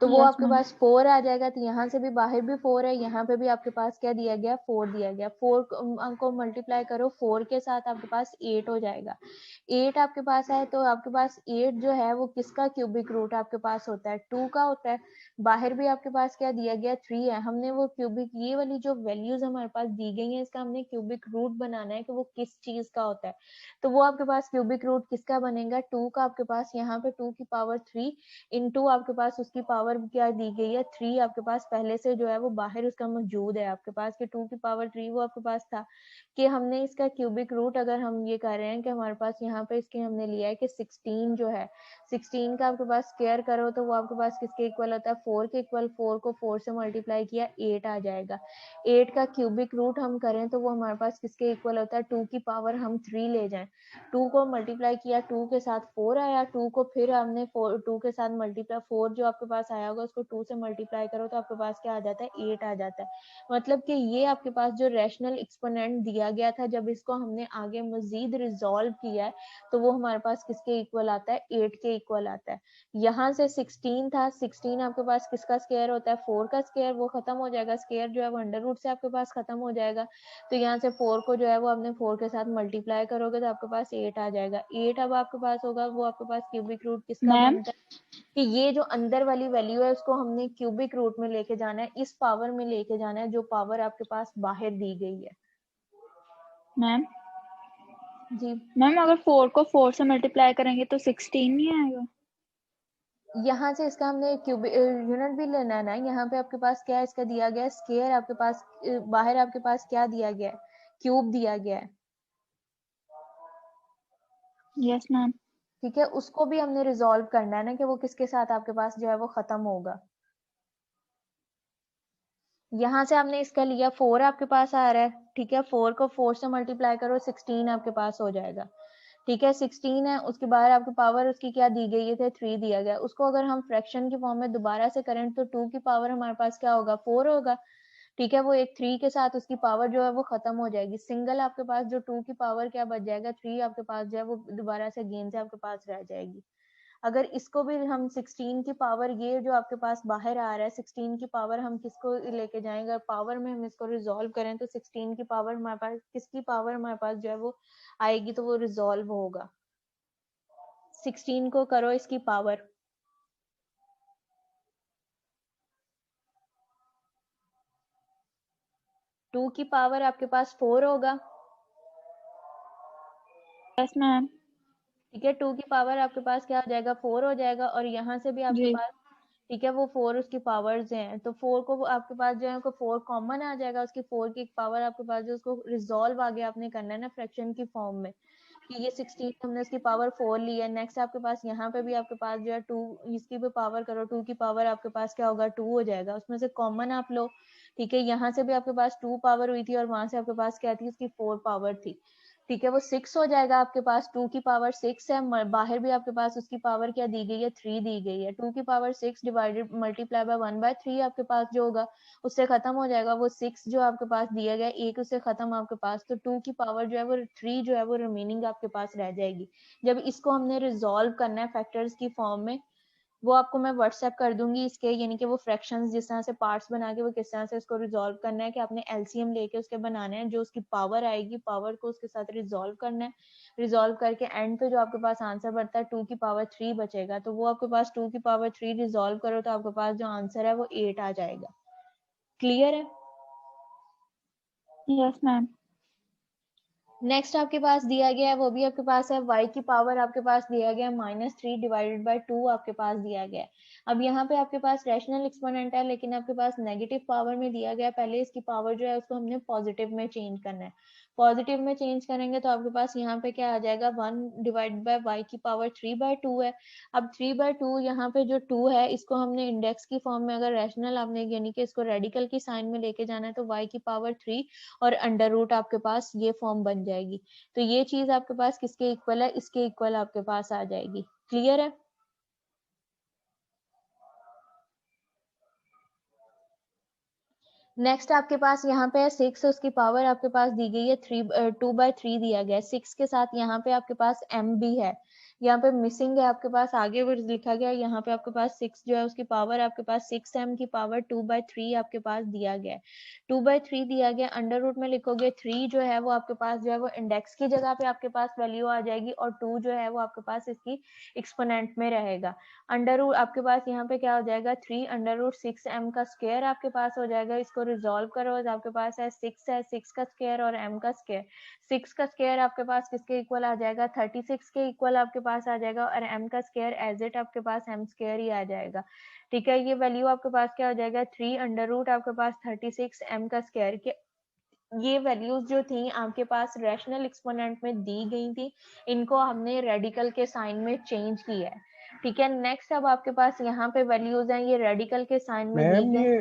Speaker 2: तो वो
Speaker 6: यस
Speaker 2: आपके
Speaker 6: मैम।
Speaker 2: पास 4 आ जाएगा। तो यहाँ से भी बाहर भी 4 है, यहाँ पे भी आपके पास क्या दिया गया 4 दिया गया। 4 को मल्टीप्लाई करो 4 के साथ आपके पास 8 हो जाएगा। 8 आपके पास है तो आपके पास 8 जो है वो किसका क्यूबिक रूट आपके पास होता है 2 का होता है। बाहर भी आपके पास क्या दिया गया 3 है। हमने वो क्यूबिक ये वाली जो वैल्यूज हमारे पास दी गई है इसका हमने क्यूबिक रूट बनाना है कि वो किस चीज का होता है। तो वो आपके पास क्यूबिक रूट किसका बनेगा 2 का। आपके पास यहाँ पे 2 की पावर 3 इनटू आपके पास उसकी पावर क्या दी गई है 3 आपके पास पहले से जो है वो बाहर उसका मौजूद है आपके पास कि 2 की पावर 3 वो आपके पास था कि हमने इसका क्यूबिक रूट अगर हम ये कर रहे हैं कि हमारे पास यहाँ पे इसके हमने लिया है कि 16 जो है 16 का आपके पास स्क्वायर करो तो वो आपके पास किसके इक्वल होता है 4 के इक्वल। 4 को 4 से मल्टीप्लाई किया 8 आ जाएगा। 8 का क्यूबिक रूट हम करें तो वो हमारे पास किसके इक्वल होता है 2 की पावर हम 3 ले जाएं 2 को मल्टीप्लाई किया 2 के साथ 4 आया। 2 को फिर हमने 2 के साथ मल्टीप्लाई 4 जो आपके पास आया होगा उसको 2 से मल्टीप्लाई करो तो आपके पास क्या आ जाता है 8 आ जाता है। मतलब कि ये आपके पास जो रैशनल एक्सपोनेंट दिया गया था जब इसको हमने आगे मजीद रिजॉल्व किया है तो वो हमारे पास किसके इक्वल आता है 8 के इक्वल आता है। यहाँ से 16 था 16 आपके पास किसका स्क्वायर होता है 4 का स्क्वायर, वो खत्म हो जाएगा स्क्वायर जो है वो अंडर रूट से आपके पास खत्म हो जाएगा। तो यहाँ से 4 को जो है वो आपने 4 के साथ मल्टीप्लाई करोगे तो आपके पास 8 आ जाएगा। 8 अब आपके पास होगा वो आपके पास क्यूबिक रूट किसका
Speaker 6: मैम
Speaker 2: बनता है कि ये जो अंदर वाली वैल्यू है उसको हमने क्यूबिक रूट में लेके जाना है, इस पावर में लेके जाना है जो पावर आपके पास बाहर दी गई है।
Speaker 6: मैम
Speaker 2: जी
Speaker 6: मैम अगर 4 को 4 से मल्टीप्लाई करेंगे तो 16 नहीं आएगा।
Speaker 2: यहाँ से इसका हमने क्यूबिक यूनिट भी लेना है ना। यहाँ पे आपके पास क्या है इसका दिया गया है स्क्वायर आपके पास बाहर आपके पास क्या दिया गया है क्यूब दिया गया है।
Speaker 6: Yes ma'am.
Speaker 2: ठीक है, उसको भी हमने रिजॉल्व करना है ना कि वो किसके साथ आपके पास जो है वो खत्म होगा। यहाँ से हमने इसका लिया 4 आपके पास आ रहा है, ठीक है, 4 को 4 से मल्टीप्लाई करो 16 आपके पास हो जाएगा। ठीक है 16 है, उसके बाद आपकी पावर उसकी क्या दी गई है 3 दिया गया। उसको अगर हम फ्रैक्शन की फॉर्म में दोबारा से करें तो 2 की पावर हमारे पास क्या होगा 4 होगा। ठीक है, वो एक 3 के साथ उसकी पावर जो है वो खत्म हो जाएगी। सिंगल आपके पास जो 2 की पावर क्या बच जाएगा 3 आपके पास जो है वो दोबारा से गेन से आपके पास रह जाएगी। अगर इसको भी हम 16 की पावर, ये जो आपके पास बाहर आ रहा है 16 की पावर, हम किसको लेके जाएंगे, पावर में हम इसको रिजॉल्व करें तो 16 की पावर हमारे पास, किसकी पावर हमारे पास जो है वो आएगी, तो वो रिजॉल्व होगा। 16 को करो इसकी पावर, 2 की पावर आपके पास 4 होगा।
Speaker 6: Yes ma'am.
Speaker 2: ठीक है, 2 की पावर आपके पास क्या हो जाएगा, 4 हो जाएगा, और यहाँ से भी आपके
Speaker 6: जी
Speaker 2: पास, ठीक है, वो 4 उसकी पावर्स हैं, तो 4 को आपके पास जो है 4 कॉमन आ जाएगा, उसकी 4 की एक पावर आपके पास जो उसको रिजॉल्व आगे आपने करना है ना फ्रैक्शन की फॉर्म में, कि ये 16 हमने उसकी पावर 4 ली है। नेक्स्ट आपके पास यहाँ पे भी आपके पास जो है 2, इसकी भी पावर करो, 2 की पावर आपके पास क्या होगा, 2 हो जाएगा, उसमें से कॉमन आप लो। ठीक है, यहाँ से भी आपके पास 2 पावर हुई थी और वहां से आपके पास क्या थी, उसकी 4 पावर थी। ठीक है, वो 6 हो जाएगा आपके पास, 2 की पावर 6 है, बाहर भी आपके पास उसकी पावर क्या दी गई है, 3 दी गई है। 2 की पावर 6 डिवाइडेड मल्टीप्लाई बाय 1/3 आपके पास जो होगा उससे खत्म हो जाएगा, वो 6 जो आपके पास दिया गया एक उससे खत्म आपके पास, तो 2 की पावर जो है वो 3 जो है वो रिमेनिंग आपके पास रह जाएगी। जब इसको हमने रिजॉल्व करना है फैक्टर्स की फॉर्म में, वो आपको मैं व्हाट्सएप कर दूंगी इसके, यानी कि वो फ्रैक्शंस जिस तरह से पार्ट्स बना के वो किस तरह से इसको रिजॉल्व करना है, कि आपने एलसीएम लेके उसके बनाने हैं, जो उसकी पावर आएगी पावर को उसके साथ रिजॉल्व करना है, रिजॉल्व करके एंड पे जो आपके पास आंसर बनता है 2 की पावर 3 बचेगा, तो वो आपके पास 2 की पावर 3 रिजॉल्व करो तो आपके पास जो आंसर है वो 8 आ जाएगा। क्लियर है?
Speaker 6: Yes ma'am.
Speaker 2: नेक्स्ट आपके पास दिया गया है, वो भी आपके पास है, y की पावर आपके पास दिया गया है -3 डिवाइडेड बाय 2 आपके पास दिया गया है। अब यहाँ पे आपके पास रैशनल एक्सपोनेंट है, लेकिन आपके पास नेगेटिव पावर में दिया गया है, पहले इसकी पावर जो है उसको हमने पॉजिटिव में चेंज करना है। पॉजिटिव में चेंज करेंगे तो आपके पास यहाँ पे क्या आ जाएगा, 1 डिवाइडेड बाय y की पावर 3/2 है। अब 3/2 यहाँ पे जो 2 है इसको हमने इंडेक्स की फॉर्म में, अगर रैशनल आपने यानी कि इसको रेडिकल की साइन में लेके जाना है, तो y की पावर 3 और अंडर रूट आपके पास ये फॉर्म बन जाएगी। तो ये चीज आपके पास किसके इक्वल है, इसके इक्वल आपके पास आ जाएगी। क्लियर है? नेक्स्ट आपके पास यहाँ पे है 6, उसकी पावर आपके पास दी गई है 2/3 दिया गया है। 6 के साथ यहाँ पे आपके पास m भी है, यहाँ पे मिसिंग है आपके पास, आगे वो लिखा गया है, यहाँ पे आपके पास 6 जो है उसकी पावर आपके पास 6m की पावर 2/3 आपके पास दिया गया है। 2/3 दिया गया, अंडर रूट में लिखोगे 3 जो है वो आपके पास जो है वो इंडेक्स की जगह पे आपके पास वैल्यू आ जाएगी, और 2 जो है वो आपके पास इसकी एक्सपोनेंट में रहेगा। अंडर रूट आपके पास यहाँ पे क्या हो जाएगा, 3 अंडर रूट 6m का स्क्वायर आपके पास हो जाएगा। इसको रिजॉल्व करो तो आपके पास है 6 का स्क्वायर और m का स्क्वायर। 6 का स्क्वायर आपके पास किसके इक्वल आ जाएगा, 36 के इक्वल आपके पास आ जाएगा, और m का स्क्वायर एज इट आपके पास m स्क्वायर ही आ जाएगा। ठीक है, ये वैल्यू आपके पास क्या हो जाएगा, 3 अंडर रूट आपके पास 36 m का स्क्वायर के। ये वैल्यूज जो थी आपके पास रैशनल एक्सपोनेंट में दी गई थी, इनको हमने रेडिकल के साइन में चेंज किया है। ठीक है, नेक्स्ट अब आपके पास यहाँ पे वैल्यूज हैं, ये रेडिकल के साइन में दी गई।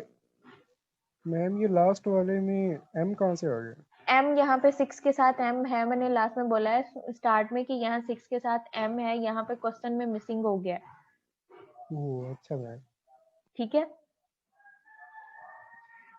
Speaker 5: मैम ये लास्ट वाले में m कहाँ से आ गया?
Speaker 2: m यहाँ पे 6 के साथ m है, मैंने लास्ट में बोला है स्टार्ट में कि यहाँ 6 के साथ m है, यहाँ पे क्वेश्चन में मिसिंग हो गया।
Speaker 5: ओह अच्छा मैम।
Speaker 2: ठीक है,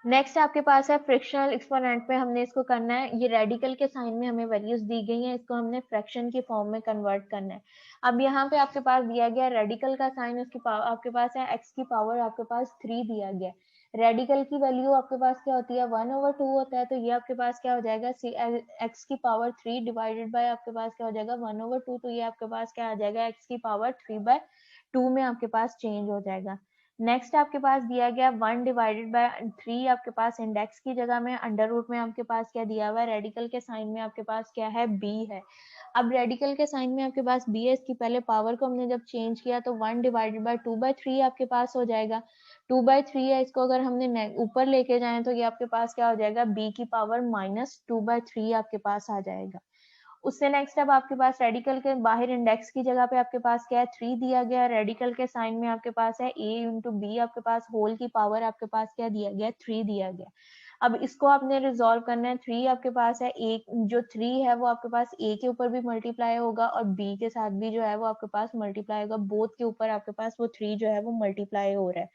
Speaker 2: नेक्स्ट आपके पास है फ्रैक्शनल एक्सपोनेंट में हमने इसको करना है, ये रेडिकल के साइन में हमें वैल्यूज दी गई हैं, इसको हमने फ्रैक्शन की फॉर्म में कन्वर्ट करना है। अब यहाँ पे आपके पास दिया गया रेडिकल का साइन, उसकी आपके पास है x की पावर आपके पास 3 दिया गया। रेडिकल की वैल्यू आपके पास क्या होती है, 1/2 होता है, तो ये आपके पास क्या हो जाएगा, x की पावर 3 डिवाइडेड बाय आपके पास क्या हो जाएगा 1/2, तो ये आपके पास क्या आ जाएगा, x की पावर 3/2 में आपके पास चेंज हो जाएगा। नेक्स्ट आपके पास दिया गया 1 डिवाइडेड बाय 3 आपके पास इंडेक्स की जगह में, अंडर रूट में आपके पास क्या दिया हुआ है, रेडिकल के साइन में आपके पास क्या है, b है। अब रेडिकल के साइन में आपके पास b है, इसकी पहले पावर को हमने जब चेंज किया तो 1 डिवाइडेड बाय 2/3 आपके पास हो जाएगा। 2/3 है, इसको अगर हमने ऊपर लेके जाएं तो ये आपके पास क्या हो जाएगा, b की पावर -2/3 आपके पास आ जाएगा। उससे नेक्स्ट अब आपके पास रेडिकल के बाहर इंडेक्स की जगह पे आपके पास क्या है, 3 दिया गया, रेडिकल के साइन में आपके पास है a इंटू बी, आपके पास होल की पावर आपके पास क्या दिया गया, 3 दिया गया। अब इसको आपने रिजॉल्व करना है, 3 आपके पास है, एक जो 3 है वो आपके पास a के ऊपर भी मल्टीप्लाई होगा और b के साथ भी जो है वो आपके पास मल्टीप्लाई होगा, बोथ के ऊपर आपके पास वो 3 जो है वो मल्टीप्लाई हो रहा है।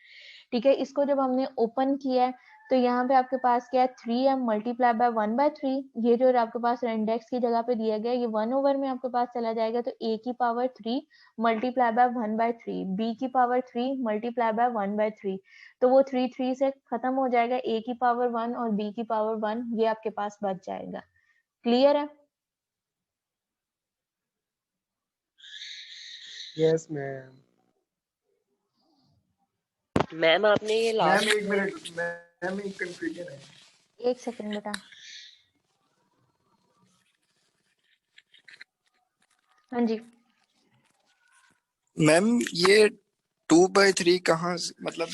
Speaker 2: ठीक है, इसको जब हमने ओपन किया है तो यहाँ पे आपके पास क्या है 3m मल्टीप्लाई बाय 1/3, ये जो आपके पास इंडेक्स की जगह पे दिया गया ये 1/, में आपके पास चला जाएगा, तो a की पावर 3 मल्टीप्लाई बाय 1/3, b की पावर 3 मल्टीप्लाई बाय 1/3, तो वो 3 से खत्म हो जाएगा, a की पावर 1 और b की पावर 1 ये आपके पास बच जाएगा। क्लियर है?
Speaker 5: Yes ma'am.
Speaker 1: मैम आपने ये
Speaker 8: मैम
Speaker 1: लास्ट
Speaker 8: एक मिनट, मैम एक कंफ्यूजन है।
Speaker 2: एक सेकंड बेटा। हाँ जी
Speaker 8: मैम ये 2/3 कहाँ से, मतलब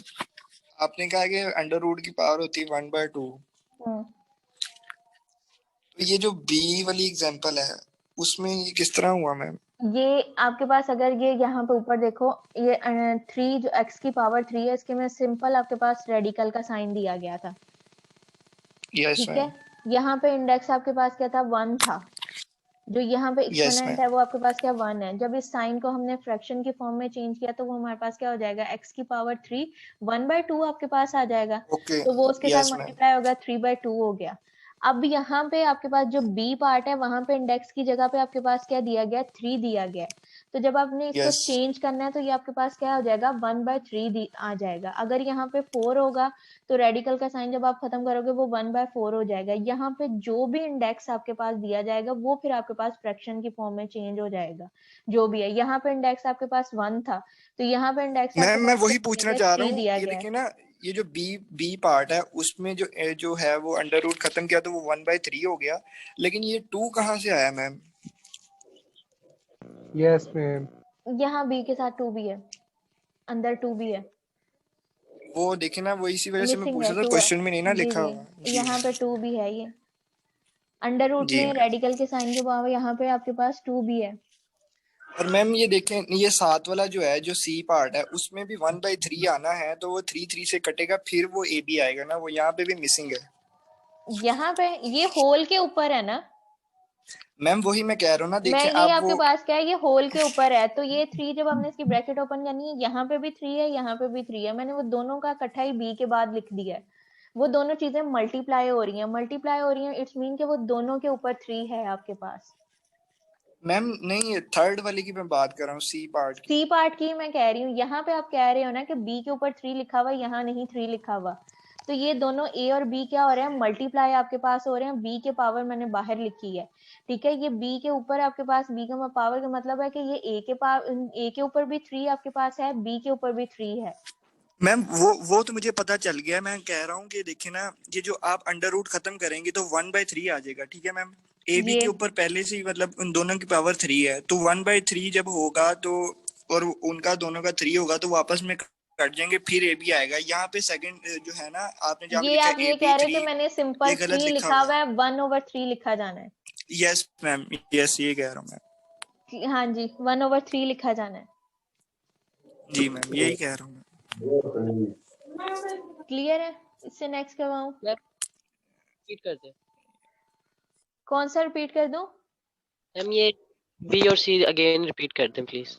Speaker 8: आपने कहा कि अंडर रूट की पावर होती है 1/2, तो ये जो बी वाली एग्जांपल है उसमें ये किस तरह हुआ मैम?
Speaker 2: ये आपके पास अगर ये यहाँ पे ऊपर देखो, ये 3 जो x की पावर 3 है, इसके में सिंपल आपके पास रेडिकल का साइन दिया गया था।
Speaker 8: यस
Speaker 2: ठीक
Speaker 8: मैम।
Speaker 2: है, यहाँ पे इंडेक्स आपके पास क्या था 1 था, जो यहाँ पे
Speaker 8: यस
Speaker 2: एक्सपोनेंट
Speaker 8: मैम।
Speaker 2: है वो आपके पास क्या 1 है। जब इस साइन को हमने फ्रैक्शन की फॉर्म में चेंज किया तो वो हमारे पास क्या हो जाएगा x की पावर 3 1/2 आपके पास आ जाएगा,
Speaker 8: ओके।
Speaker 2: तो वो उसके साथ
Speaker 8: यस मैम।
Speaker 2: मल्टीप्लाई होगा 3/2 हो गया। अब यहाँ पे आपके पास जो b पार्ट है वहां पे इंडेक्स की जगह पे आपके पास क्या दिया गया 3 दिया गया है, तो जब आपने इसको
Speaker 8: यस
Speaker 2: चेंज करना है तो ये आपके पास क्या हो जाएगा 1/3 आ जाएगा। अगर यहाँ पे 4 होगा तो रेडिकल का साइन जब आप खत्म करोगे वो 1/4 हो जाएगा। यहाँ पे जो भी इंडेक्स आपके पास दिया जाएगा वो फिर आपके पास फ्रैक्शन की फॉर्म में चेंज हो जाएगा, जो भी है। यहाँ पे इंडेक्स आपके पास 1 था, तो यहाँ पे इंडेक्स आपके
Speaker 8: मैम, मैं
Speaker 2: पास
Speaker 8: वही
Speaker 2: क्या
Speaker 8: पूछना
Speaker 2: दिया
Speaker 8: चाह
Speaker 2: गया
Speaker 8: रहा
Speaker 2: 3
Speaker 8: हूँ,
Speaker 2: दिया
Speaker 8: ये
Speaker 2: गया है।
Speaker 8: देखिए ना, ये जो बी पार्ट है उसमें जो है वो अंडर रूट खत्म किया तो वो 1/3 हो गया, लेकिन ये 2 कहाँ से आया मैम?
Speaker 5: Yes ma'am.
Speaker 2: यहाँ b के साथ 2 भी है, अंदर 2 भी है,
Speaker 8: वो देखिए ना, वो इसी वजह से मैं
Speaker 2: मिसिंग
Speaker 8: पूछ
Speaker 2: है
Speaker 8: रहा था,
Speaker 2: 2 है।
Speaker 8: क्वेश्चन में नहीं ना
Speaker 2: जी
Speaker 8: लिखा
Speaker 2: जी,
Speaker 8: हुआ। जी
Speaker 2: यहाँ पे
Speaker 8: मैम।
Speaker 2: 2 भी है, ये अंडर रूट
Speaker 8: जी
Speaker 2: में
Speaker 8: मैम।
Speaker 2: रेडिकल के साइन के बाद यहाँ पे आपके पास 2 भी है।
Speaker 8: और मैम ये देखें, ये 7 वाला जो है, जो सी पार्ट है उसमें भी 1/3 आना है, तो वो 3 से कटेगा, फिर वो ए बी आएगा ना, वो यहाँ पे भी मिसिंग है।
Speaker 2: यहाँ पे ये होल के ऊपर है ना
Speaker 8: मैम वही मैं कह रहा हूँ ना,
Speaker 2: मैं,
Speaker 8: देखें
Speaker 2: ये
Speaker 8: आप
Speaker 2: आपके
Speaker 8: वो।
Speaker 2: पास क्या है ये होल के ऊपर है, तो ये 3 जब हमने इसकी ब्रैकेट ओपन करनी है यहाँ पे भी 3 है, यहाँ पे भी 3 है, मैंने वो दोनों का इकट्ठा ही b के बाद लिख दिया है। वो दोनों चीजें मल्टीप्लाई हो रही हैं, इट्स मीन कि वो दोनों के ऊपर 3 है आपके पास।
Speaker 8: मैम नहीं, थर्ड वाली की मैं बात कर रहा हूँ, सी पार्ट की।
Speaker 2: सी पार्ट की मैं कह रही हूँ, यहाँ पे आप कह रहे हो ना कि b के ऊपर 3 लिखा हुआ, यहाँ नहीं 3 लिखा हुआ, तो ये दोनों a और b क्या हो रहे हैं मल्टीप्लाई आपके पास हो रहे हैं, b के पावर मैंने बाहर लिखी है। ठीक है, ये b के ऊपर आपके पास b का पावर का मतलब है कि ये a के ऊपर भी 3 आपके पास है, b के ऊपर भी 3 है।
Speaker 8: मैम वो तो मुझे पता चल गया, मैं कह रहा हूँ कि देखिए ना, ये जो आप अंडर रूट खत्म करेंगे तो 1/3 आ जाएगा, ठीक है मैम। ए बी
Speaker 2: ये
Speaker 8: के ऊपर पहले से ही मतलब उन दोनों की पावर 3 है, तो 1/3 जब होगा तो, और उनका दोनों का 3 होगा तो वापस में कट जाएंगे, फिर ए बी आएगा। यहाँ पे सेकंड जो है ना, आपने जहाँ पे
Speaker 2: ये
Speaker 8: लिखा
Speaker 2: आप
Speaker 8: है ए
Speaker 2: ये
Speaker 8: बी
Speaker 2: कह रहे हो
Speaker 8: 3,
Speaker 2: कि मैंने सिंपल
Speaker 8: ये गलत
Speaker 2: 3
Speaker 8: लिखा
Speaker 2: लिखा
Speaker 8: हुआ
Speaker 2: हुआ
Speaker 8: है।
Speaker 2: है, 1/3 लिखा जाना है।
Speaker 8: यस मैम, यस ये कह रहा हूँ मैं।
Speaker 2: हाँ जी, 1/3 लिखा जाना है।
Speaker 8: जी मैम, यही कह रहा हूँ मैं।
Speaker 2: क्लियर है? इससे नेक्स्ट करवाऊं?
Speaker 1: मैम रिपीट कर दें।
Speaker 2: कौन सा रिपीट कर दूं?
Speaker 1: मैम ये बी और सी अगेन रिपीट कर दें प्लीज।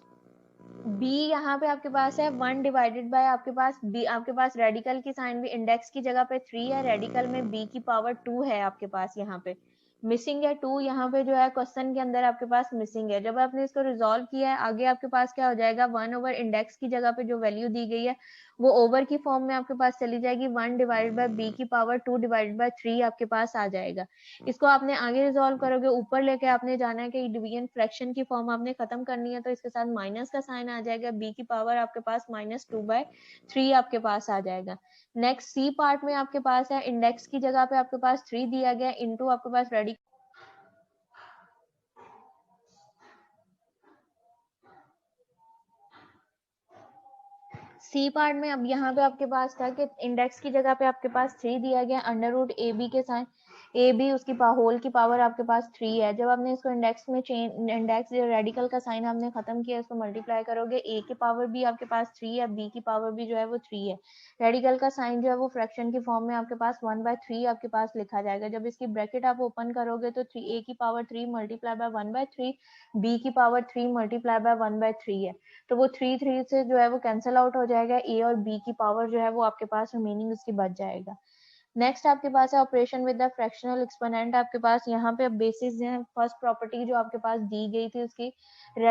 Speaker 2: b यहाँ पे आपके पास है 1 डिवाइडेड बाय आपके पास b, आपके पास रेडिकल की साइन भी इंडेक्स की जगह पे 3 है, रेडिकल में b की पावर 2 है आपके पास, यहाँ पे मिसिंग है 2, यहाँ पे जो है क्वेश्चन के अंदर आपके पास मिसिंग है। जब आपने इसको रिजॉल्व किया है आगे आपके पास क्या हो जाएगा 1 ओवर इंडेक्स की जगह पे जो वैल्यू दी गई है वो ओवर की फॉर्म में आपके पास चली जाएगी, 1 डिवाइडेड बाय b की पावर 2 डिवाइडेड बाय 3 आपके पास आ जाएगा। इसको आपने आगे रिजॉल्व करोगे, ऊपर लेके आपने जाना है कि डिवीजन फ्रैक्शन की फॉर्म आपने खत्म करनी है, तो इसके साथ माइनस का साइन आ जाएगा, b की पावर आपके पास -2/3 आपके पास आ जाएगा। नेक्स्ट सी पार्ट में आपके पास है इंडेक्स की जगह पे आपके पास 3 दिया गया इनटू आपके पास रेडी। सी पार्ट में अब यहाँ पे आपके पास था कि इंडेक्स की जगह पे आपके पास 3 दिया गया, अंडर रूट ए बी के साइन ए बी उसकी होल की पावर आपके पास 3 है। जब आपने इसको इंडेक्स में चेंज, इंडेक्स रेडिकल का साइन आपने खत्म किया, इसको मल्टीप्लाई करोगे, ए की पावर भी आपके पास 3 है, बी की पावर भी जो है वो 3 है, रेडिकल का साइन जो है वो फ्रैक्शन की फॉर्म में आपके पास 1/3 आपके पास लिखा जाएगा। जब इसकी ब्रैकेट आप ओपन करोगे तो ए की पावर 3 मल्टीप्लाई बाय 1/3, बी की पावर 3 मल्टीप्लाई बाय 1/3 है, तो वो 3 से जो है वो कैंसिल आउट हो जाएगा, ए और बी की पावर जो है वो आपके पास रिमेनिंग उसकी बच जाएगा। नेक्स्ट आपके पास है operation with the fractional exponent. आपके पास यहाँ पे बेसिस है फर्स्ट प्रॉपर्टी जो आपके पास दी गई थी उसकी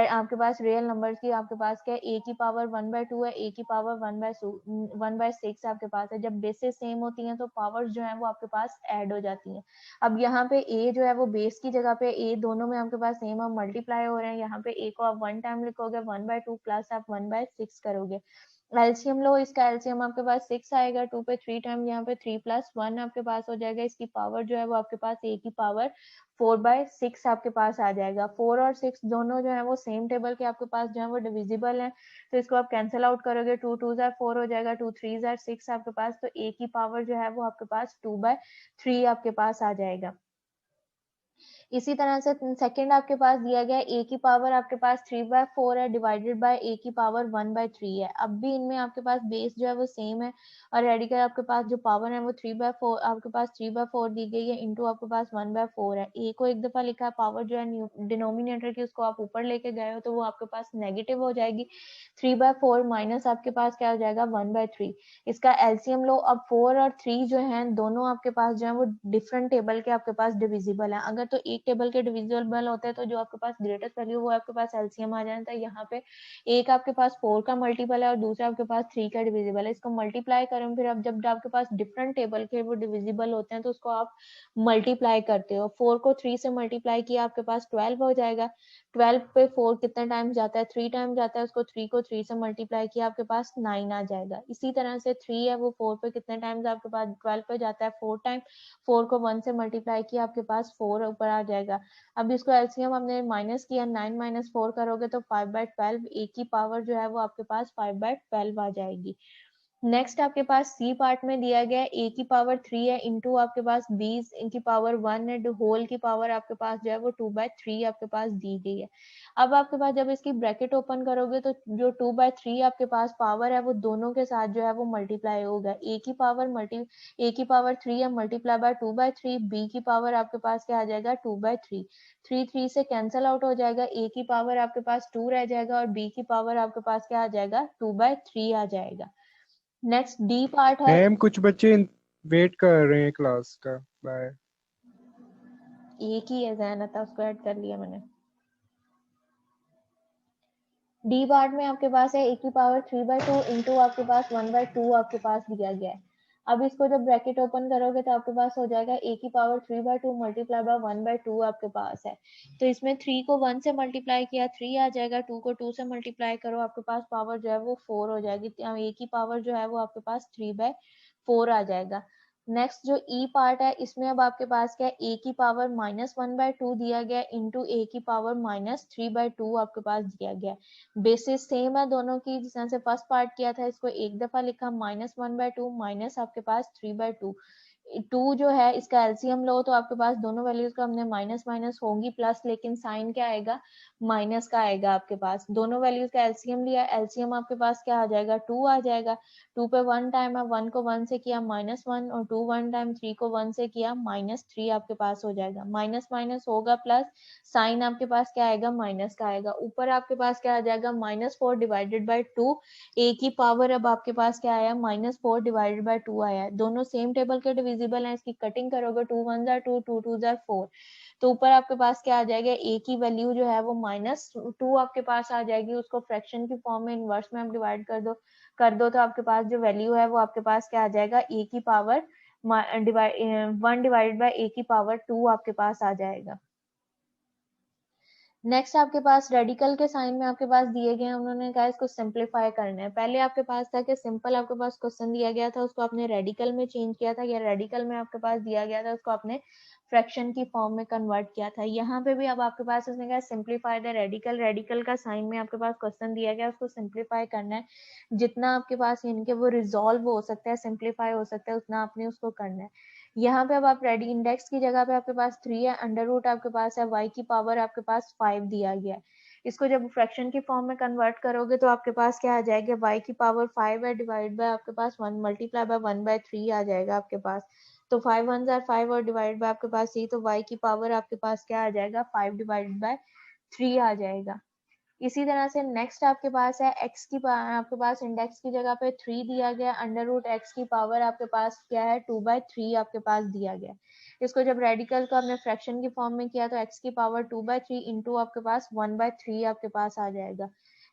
Speaker 2: आपके पास रियल नंबर्स की आपके पास क्या है, a की पावर 1/2 है, a की पावर 1/6 आपके पास है। जब बेसिस सेम होती हैं तो पावर्स जो है वो आपके पास ऐड हो जाती हैं। अब यहाँ पे a जो है वो बेस की जगह पे a दोनों में आपके पास सेम अब मल्टीप्लाई हो रहे हैं। यहाँ पे a को आप 1 टाइम लिखोगे 1/2 प्लस आप 1/6 करोगे। एलसीएम लो, इसका एलसीएम आपके पास 6 आएगा, 2 पे 3 टाइम यहाँ पे 3 + 1 आपके पास हो जाएगा। इसकी पावर जो है वो आपके पास a की पावर 4/6 आपके पास आ जाएगा। 4 और 6 दोनों जो है वो सेम टेबल के आपके पास जो है वो डिविजिबल है, तो इसको आप कैंसिल आउट करोगे। 2 2 जार 4 हो जाएगा, 2 3 जार 6 आपके पास, तो a की पावर जो है वो आपके पास 2/3 आपके पास आ जाएगा। इसी तरह से सेकंड आपके पास दिया गया a की पावर आपके पास 3/4 है डिवाइडेड बाय a की पावर 1/3 है। अब भी इनमें आपके पास बेस जो है वो सेम है और रेडिकल आपके पास जो पावर है वो 3/4 आपके पास 3/4 दी गई है इनटू आपके पास 1/4 है। a को एक दफा लिखा है, पावर जो है डिनोमिनेटर की उसको आप ऊपर लेके गए हो तो वो आपके पास नेगेटिव हो जाएगी। 3/4 माइनस आपके पास क्या हो जाएगा 1/3। इसका एलसीएम लो। अब 4 और 3 जो है दोनों आपके पास जो है वो डिफरेंट टेबल के आपके पास डिविजिबल है। अगर तो एक टेबल के डिविजिबल होते हैं तो जो आपके पास ग्रेटेस्ट वैल्यू वो आपके पास एलसीएम आ जाता है। यहाँ पे एक आपके पास 4 का मल्टीपल है और दूसरा आपके पास 3 का डिविजिबल है। इसको मल्टीप्लाई करें फिर अब जब आपके पास डिफरेंट टेबल के वो डिविजिबल होते हैं तो उसको आप मल्टीप्लाई करते हो। 4 को 3 से मल्टीप्लाई किया आपके पास 12 हो जाएगा। 12 पे 4 कितने टाइम जाता है, 3 टाइम जाता है। उसको 3 को 3 से मल्टीप्लाई किया आपके पास 9 आ जाएगा। इसी तरह से 3 है वो 4 पे कितने टाइम्स आपके पास 12 पे जाता है 4 टाइम। 4 को 1 से मल्टीप्लाई किया आपके पास 4 ऊपर आ जाएगा। अब इसको एलसीएम हमने माइनस किया, 9 - 4 करोगे तो 5/12 a की पावर जो है वो आपके पास 5/12 आ जाएगी। नेक्स्ट आपके पास सी पार्ट में दिया गया है a की पावर 3 है इंटू आपके पास b की पावर 1 है, होल की पावर आपके पास जो है वो 2/3 आपके पास दी गई है। अब आपके पास जब इसकी ब्रैकेट ओपन करोगे तो जो 2/3 आपके पास पावर है वो दोनों के साथ जो है वो मल्टीप्लाई होगा। a की पावर 3 है मल्टीप्लाई बाय 2/3, b की पावर आपके पास क्या आ जाएगा 2/3। 3 3 से कैंसिल आउट हो जाएगा, a की पावर आपके पास 2 रह जाएगा और b की पावर आपके पास क्या आ जाएगा 2/3 आ जाएगा। नेक्स्ट डी पार्ट है।
Speaker 5: मैम कुछ बच्चे वेट कर रहे हैं क्लास का। बाय।
Speaker 2: एक ही है जैन था, उसको ऐड कर लिया मैंने। डी पार्ट में आपके पास है a की पावर 3/2 इंटू आपके पास 1/2 आपके पास दिया गया है। अब इसको जब ब्रैकेट ओपन करोगे तो आपके पास हो जाएगा a की पावर 3/2 मल्टीप्लाई बाय 1/2 आपके पास है। तो इसमें 3 को 1 से मल्टीप्लाई किया 3 आ जाएगा, 2 को 2 से मल्टीप्लाई करो आपके पास पावर जो है वो 4 हो जाएगी। a की पावर जो है वो आपके पास 3/4 आ जाएगा। नेक्स्ट जो ई पार्ट है इसमें अब आपके पास क्या है a की पावर -1/2 दिया गया इंटू a की पावर -3/2 आपके पास दिया गया है। बेसिस सेम है दोनों की, जिस तरह से फर्स्ट पार्ट किया था इसको एक दफा लिखा -1/2 माइनस आपके पास 3/2। 2 जो है इसका एलसीएम लो तो आपके पास दोनों वैल्यूज का हमने माइनस माइनस होंगी प्लस, लेकिन साइन क्या आएगा माइनस का आएगा। आपके पास दोनों वैल्यूज का एलसीएम लिया, एलसीएम आपके पास क्या आ जाएगा 2 आ जाएगा। 2 पे 1 टाइम है, 1 को 1 से किया -1 और 2 1 टाइम 3 को 1 से किया -3 आपके पास हो जाएगा। माइनस माइनस होगा प्लस, साइन आपके पास क्या आएगा माइनस का आएगा। ऊपर आपके पास क्या आ जाएगा -4 डिवाइडेड बाय 2। a की पावर अब आपके पास क्या आया -4 डिवाइडेड बाय 2 आया है। दोनों सेम टेबल के डिविजिबल हैं, इसकी कटिंग करोगे 2 1 जार 2 2 2 जार 4, तो ऊपर आपके पास क्या आ जाएगा a की वैल्यू जो है वो -2 आपके पास आ जाएगी। उसको फ्रैक्शन की फॉर्म में इनवर्स में आप डिवाइड कर दो तो आपके पास जो वैल्यू है वो आपके पास क्या आ जाएगा a की पावर 1 डिवाइडेड बाय a की पावर 2 आपके पास आ जाएगा। नेक्स्ट आपके पास रेडिकल के साइन में आपके पास दिए गए हैं, उन्होंने कहा इसको सिंपलीफाई करना है। पहले आपके पास था कि सिंपल आपके पास क्वेश्चन दिया गया था उसको आपने रेडिकल में चेंज किया था, या रेडिकल में आपके पास दिया गया था उसको आपने फ्रैक्शन की फॉर्म में कन्वर्ट किया था। यहाँ पे भी अब आपके पास उसने कहा सिंपलीफाई द रेडिकल, रेडिकल का साइन में आपके पास क्वेश्चन दिया गया उसको सिंपलीफाई करना है। जितना आपके पास इनके वो रिजॉल्व हो सकता है, सिंपलीफाई हो सकता है, उतना आपने उसको करना है। यहाँ पे अब आप रेडी इंडेक्स की जगह पे आपके पास 3 है, अंडर रूट आपके पास है, y की पावर आपके पास 5 दिया गया है। इसको जब फ्रैक्शन की फॉर्म में कन्वर्ट करोगे तो आपके पास क्या आ जाएगा y की पावर 5 है डिवाइड बाय आपके पास 1 मल्टीप्लाई बाय 1/3 आ जाएगा आपके पास। तो 5 1 जार 5 और डिवाइड बाय आपके पास 3, तो y की पावर आपके पास क्या आ जाएगा 5 डिवाइडेड बाय 3 आ जाएगा। इसी तरह से नेक्स्ट आपके पास है x की आपके पास इंडेक्स की जगह पे 3 दिया गया, अंडर रूट x की पावर आपके पास क्या है 2/3 आपके पास दिया गया। इसको जब रेडिकल को हमने फ्रैक्शन की फॉर्म में किया तो x की पावर 2/3 इंटू आपके पास 1/3 आपके पास आ जाएगा।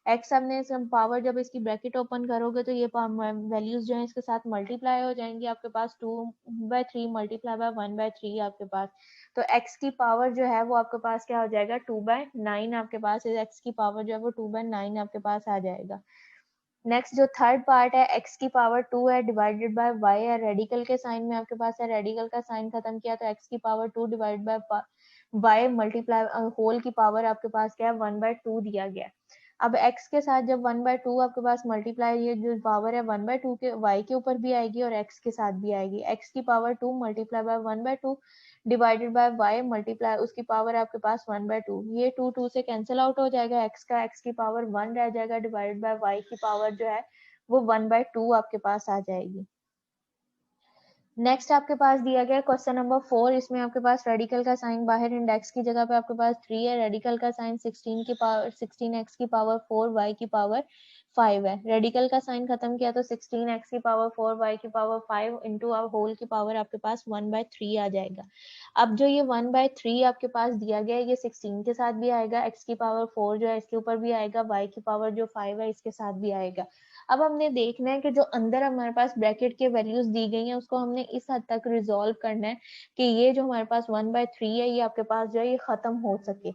Speaker 2: x हमने पावर जब इसकी ब्रैकेट ओपन करोगे तो ये वैल्यूज जो है इसके साथ मल्टीप्लाई हो जाएंगी, आपके पास 2/3 मल्टीप्लाई बाय 1/3 आपके पास, तो x की पावर जो है वो आपके पास क्या हो जाएगा 2/9 आपके पास, x की पावर जो है वो 2/9 आपके पास आ जाएगा। नेक्स्ट जो थर्ड पार्ट है x की पावर 2 है डिवाइडेड बाय y है, रेडिकल के साइन में आपके पास है, रेडिकल का साइन खत्म किया तो x की power 2 divide by y multiply whole की पावर आपके पास क्या है 1/2 दिया गया है। अब x के साथ जब 1/2 आपके पास मल्टीप्लाई, ये जो पावर है 1/2 के y के ऊपर भी आएगी और x के साथ भी आएगी, x की power 2 multiply by 1/2 divided by y multiply उसकी पावर आपके पास 1/2, ये 2 से कैंसिल आउट हो जाएगा, x की पावर 1 रह जाएगा डिवाइडेड बाय y की पावर जो है वो 1/2 आपके पास आ जाएगी। नेक्स्ट आपके पास दिया गया क्वेश्चन नंबर 4, इसमें आपके पास रेडिकल का साइन बाहर इंडेक्स की जगह पे आपके पास 3 है, रेडिकल का साइन 16 की पावर 16x की पावर 4 y की पावर 5 है, रेडिकल का साइन खत्म किया तो 16x की पावर 4 y की पावर 5 इंटू होल की पावर आपके पास 1/3 आ जाएगा। अब जो ये 1/3 आपके पास दिया गया है ये 16 के साथ भी आएगा, x की पावर 4 जो है इसके ऊपर भी आएगा, y की पावर जो 5 है इसके साथ भी आएगा। अब हमने देखना है कि जो अंदर हमारे पास ब्रैकेट के वैल्यूज दी गई हैं उसको हमने इस हद तक रिजॉल्व करना है कि ये जो हमारे पास 1/3 है ये आपके पास जो है ये खत्म हो सके।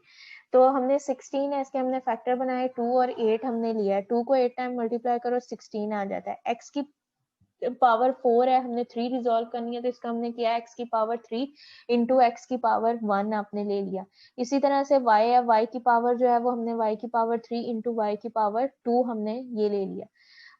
Speaker 2: तो हमने 16 है इसके हमने फैक्टर बनाए 2 और 8 हमने लिया है, 2 को 8 टाइम मल्टीप्लाई करो 16 आ जाता है, x की पावर 4 है हमने 3 रिजॉल्व करनी है तो इसका हमने किया x की पावर 3 इंटू एक्स की पावर 1 आपने ले लिया। इसी तरह से y है, y की पावर जो है वो हमने y की पावर 3 इंटू y की पावर 2 हमने ये ले लिया।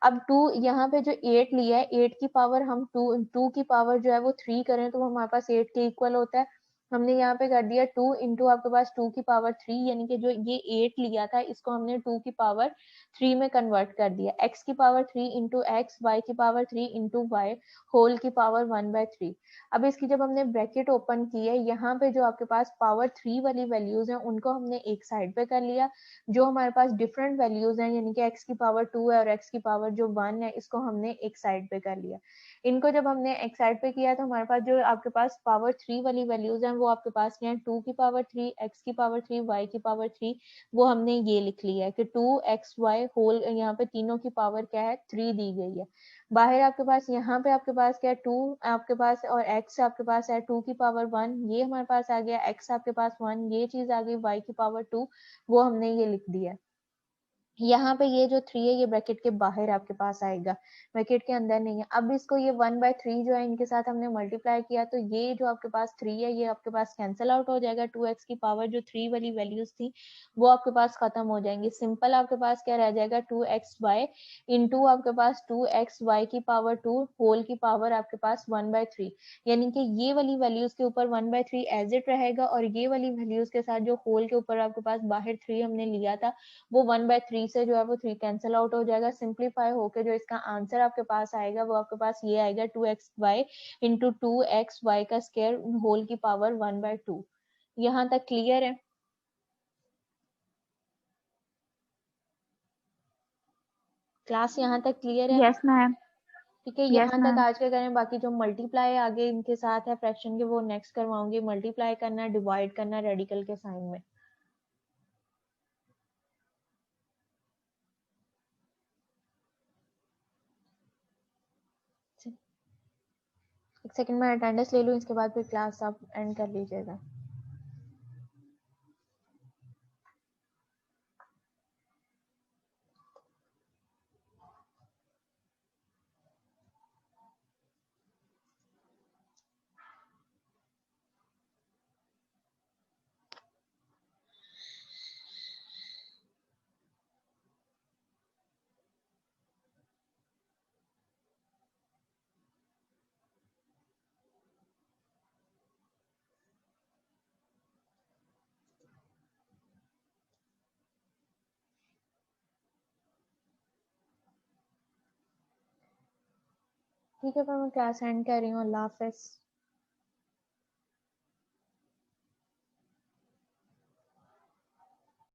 Speaker 2: अब 2 यहाँ पे जो 8 लिया है 8 की पावर हम 2 की पावर जो है वो 3 करें तो वो हमारे पास 8 के इक्वल होता है, हमने यहाँ पे कर दिया 2 इंटू आपके पास 2 की पावर 3, यानी कि जो ये 8 लिया था इसको हमने 2 की पावर 3 में कन्वर्ट कर दिया, x की पावर 3 इंटू एक्स, y की पावर 3 इंटू वाई होल की पावर 1/3। अब इसकी जब हमने ब्रैकेट ओपन की है यहाँ पे जो आपके पास पावर 3 वाली वैल्यूज हैं उनको हमने एक साइड पे कर लिया, जो हमारे पास डिफरेंट वैल्यूज हैं यानी कि x की पावर 2 है और x की पावर जो 1 है इसको हमने एक साइड पे कर लिया। इनको जब हमने एक साइड पे किया तो हमारे पास जो आपके पास पावर 3 वाली वैल्यूज हैं वो आपके पास क्या है 2 की पावर 3, x की पावर 3, y की पावर 3, वो हमने ये लिख लिया है कि 2xy होल, यहाँ पे तीनों की पावर क्या है 3 दी गई है। बाहर आपके पास यहाँ पे आपके पास क्या है 2 आपके पास और x आपके पास है 2 की पावर 1, ये हमारे पास आ गया, x आपके पास 1, ये चीज आ गई, y की पावर 2 वो हमने ये लिख दिया। यहाँ पे ये जो 3 है ये ब्रैकेट के बाहर आपके पास आएगा, ब्रैकेट के अंदर नहीं है। अब इसको ये 1/3 जो है इनके साथ हमने मल्टीप्लाई किया तो ये जो आपके पास 3 है ये आपके पास कैंसिल आउट हो जाएगा, 2x की पावर जो 3 वाली वैल्यूज थी वो आपके पास खत्म हो जाएंगी, सिंपल आपके पास क्या रह जाएगा 2xy इंटू आपके पास 2xy की पावर 2 होल की पावर आपके पास 1/3, यानी कि ये वाली वैल्यूज के ऊपर 1/3 एज इट रहेगा और ये वाली वैल्यूज के साथ जो होल के ऊपर आपके पास बाहर 3 हमने लिया था वो 1/3 से जो है वो 3 कैंसिल आउट हो जाएगा, सिंप्लीफाई होके जो इसका आंसर आपके पास आएगा वो आपके पास ये आएगा 2xy इंटू 2xy का स्क्वायर होल की पावर 1/2। यहाँ तक क्लियर है? क्लास यहाँ तक क्लियर है?
Speaker 6: Yes ma'am.
Speaker 2: ठीक है,
Speaker 6: यस
Speaker 2: यहाँ तक
Speaker 6: मैम।
Speaker 2: आज के करें, बाकी जो मल्टीप्लाई आगे इनके साथ है फ्रैक्शन के वो नेक्स्ट करवाऊंगी, मल्टीप्लाई करना डिवाइड करना रेडिकल के साइन में। एक सेकंड में अटेंडेंस ले लूँ, इसके बाद फिर क्लास आप एंड कर लीजिएगा। ठीक है, फिर मैं क्लास एंड कर रही हूँ, अल्लाह हाफिज।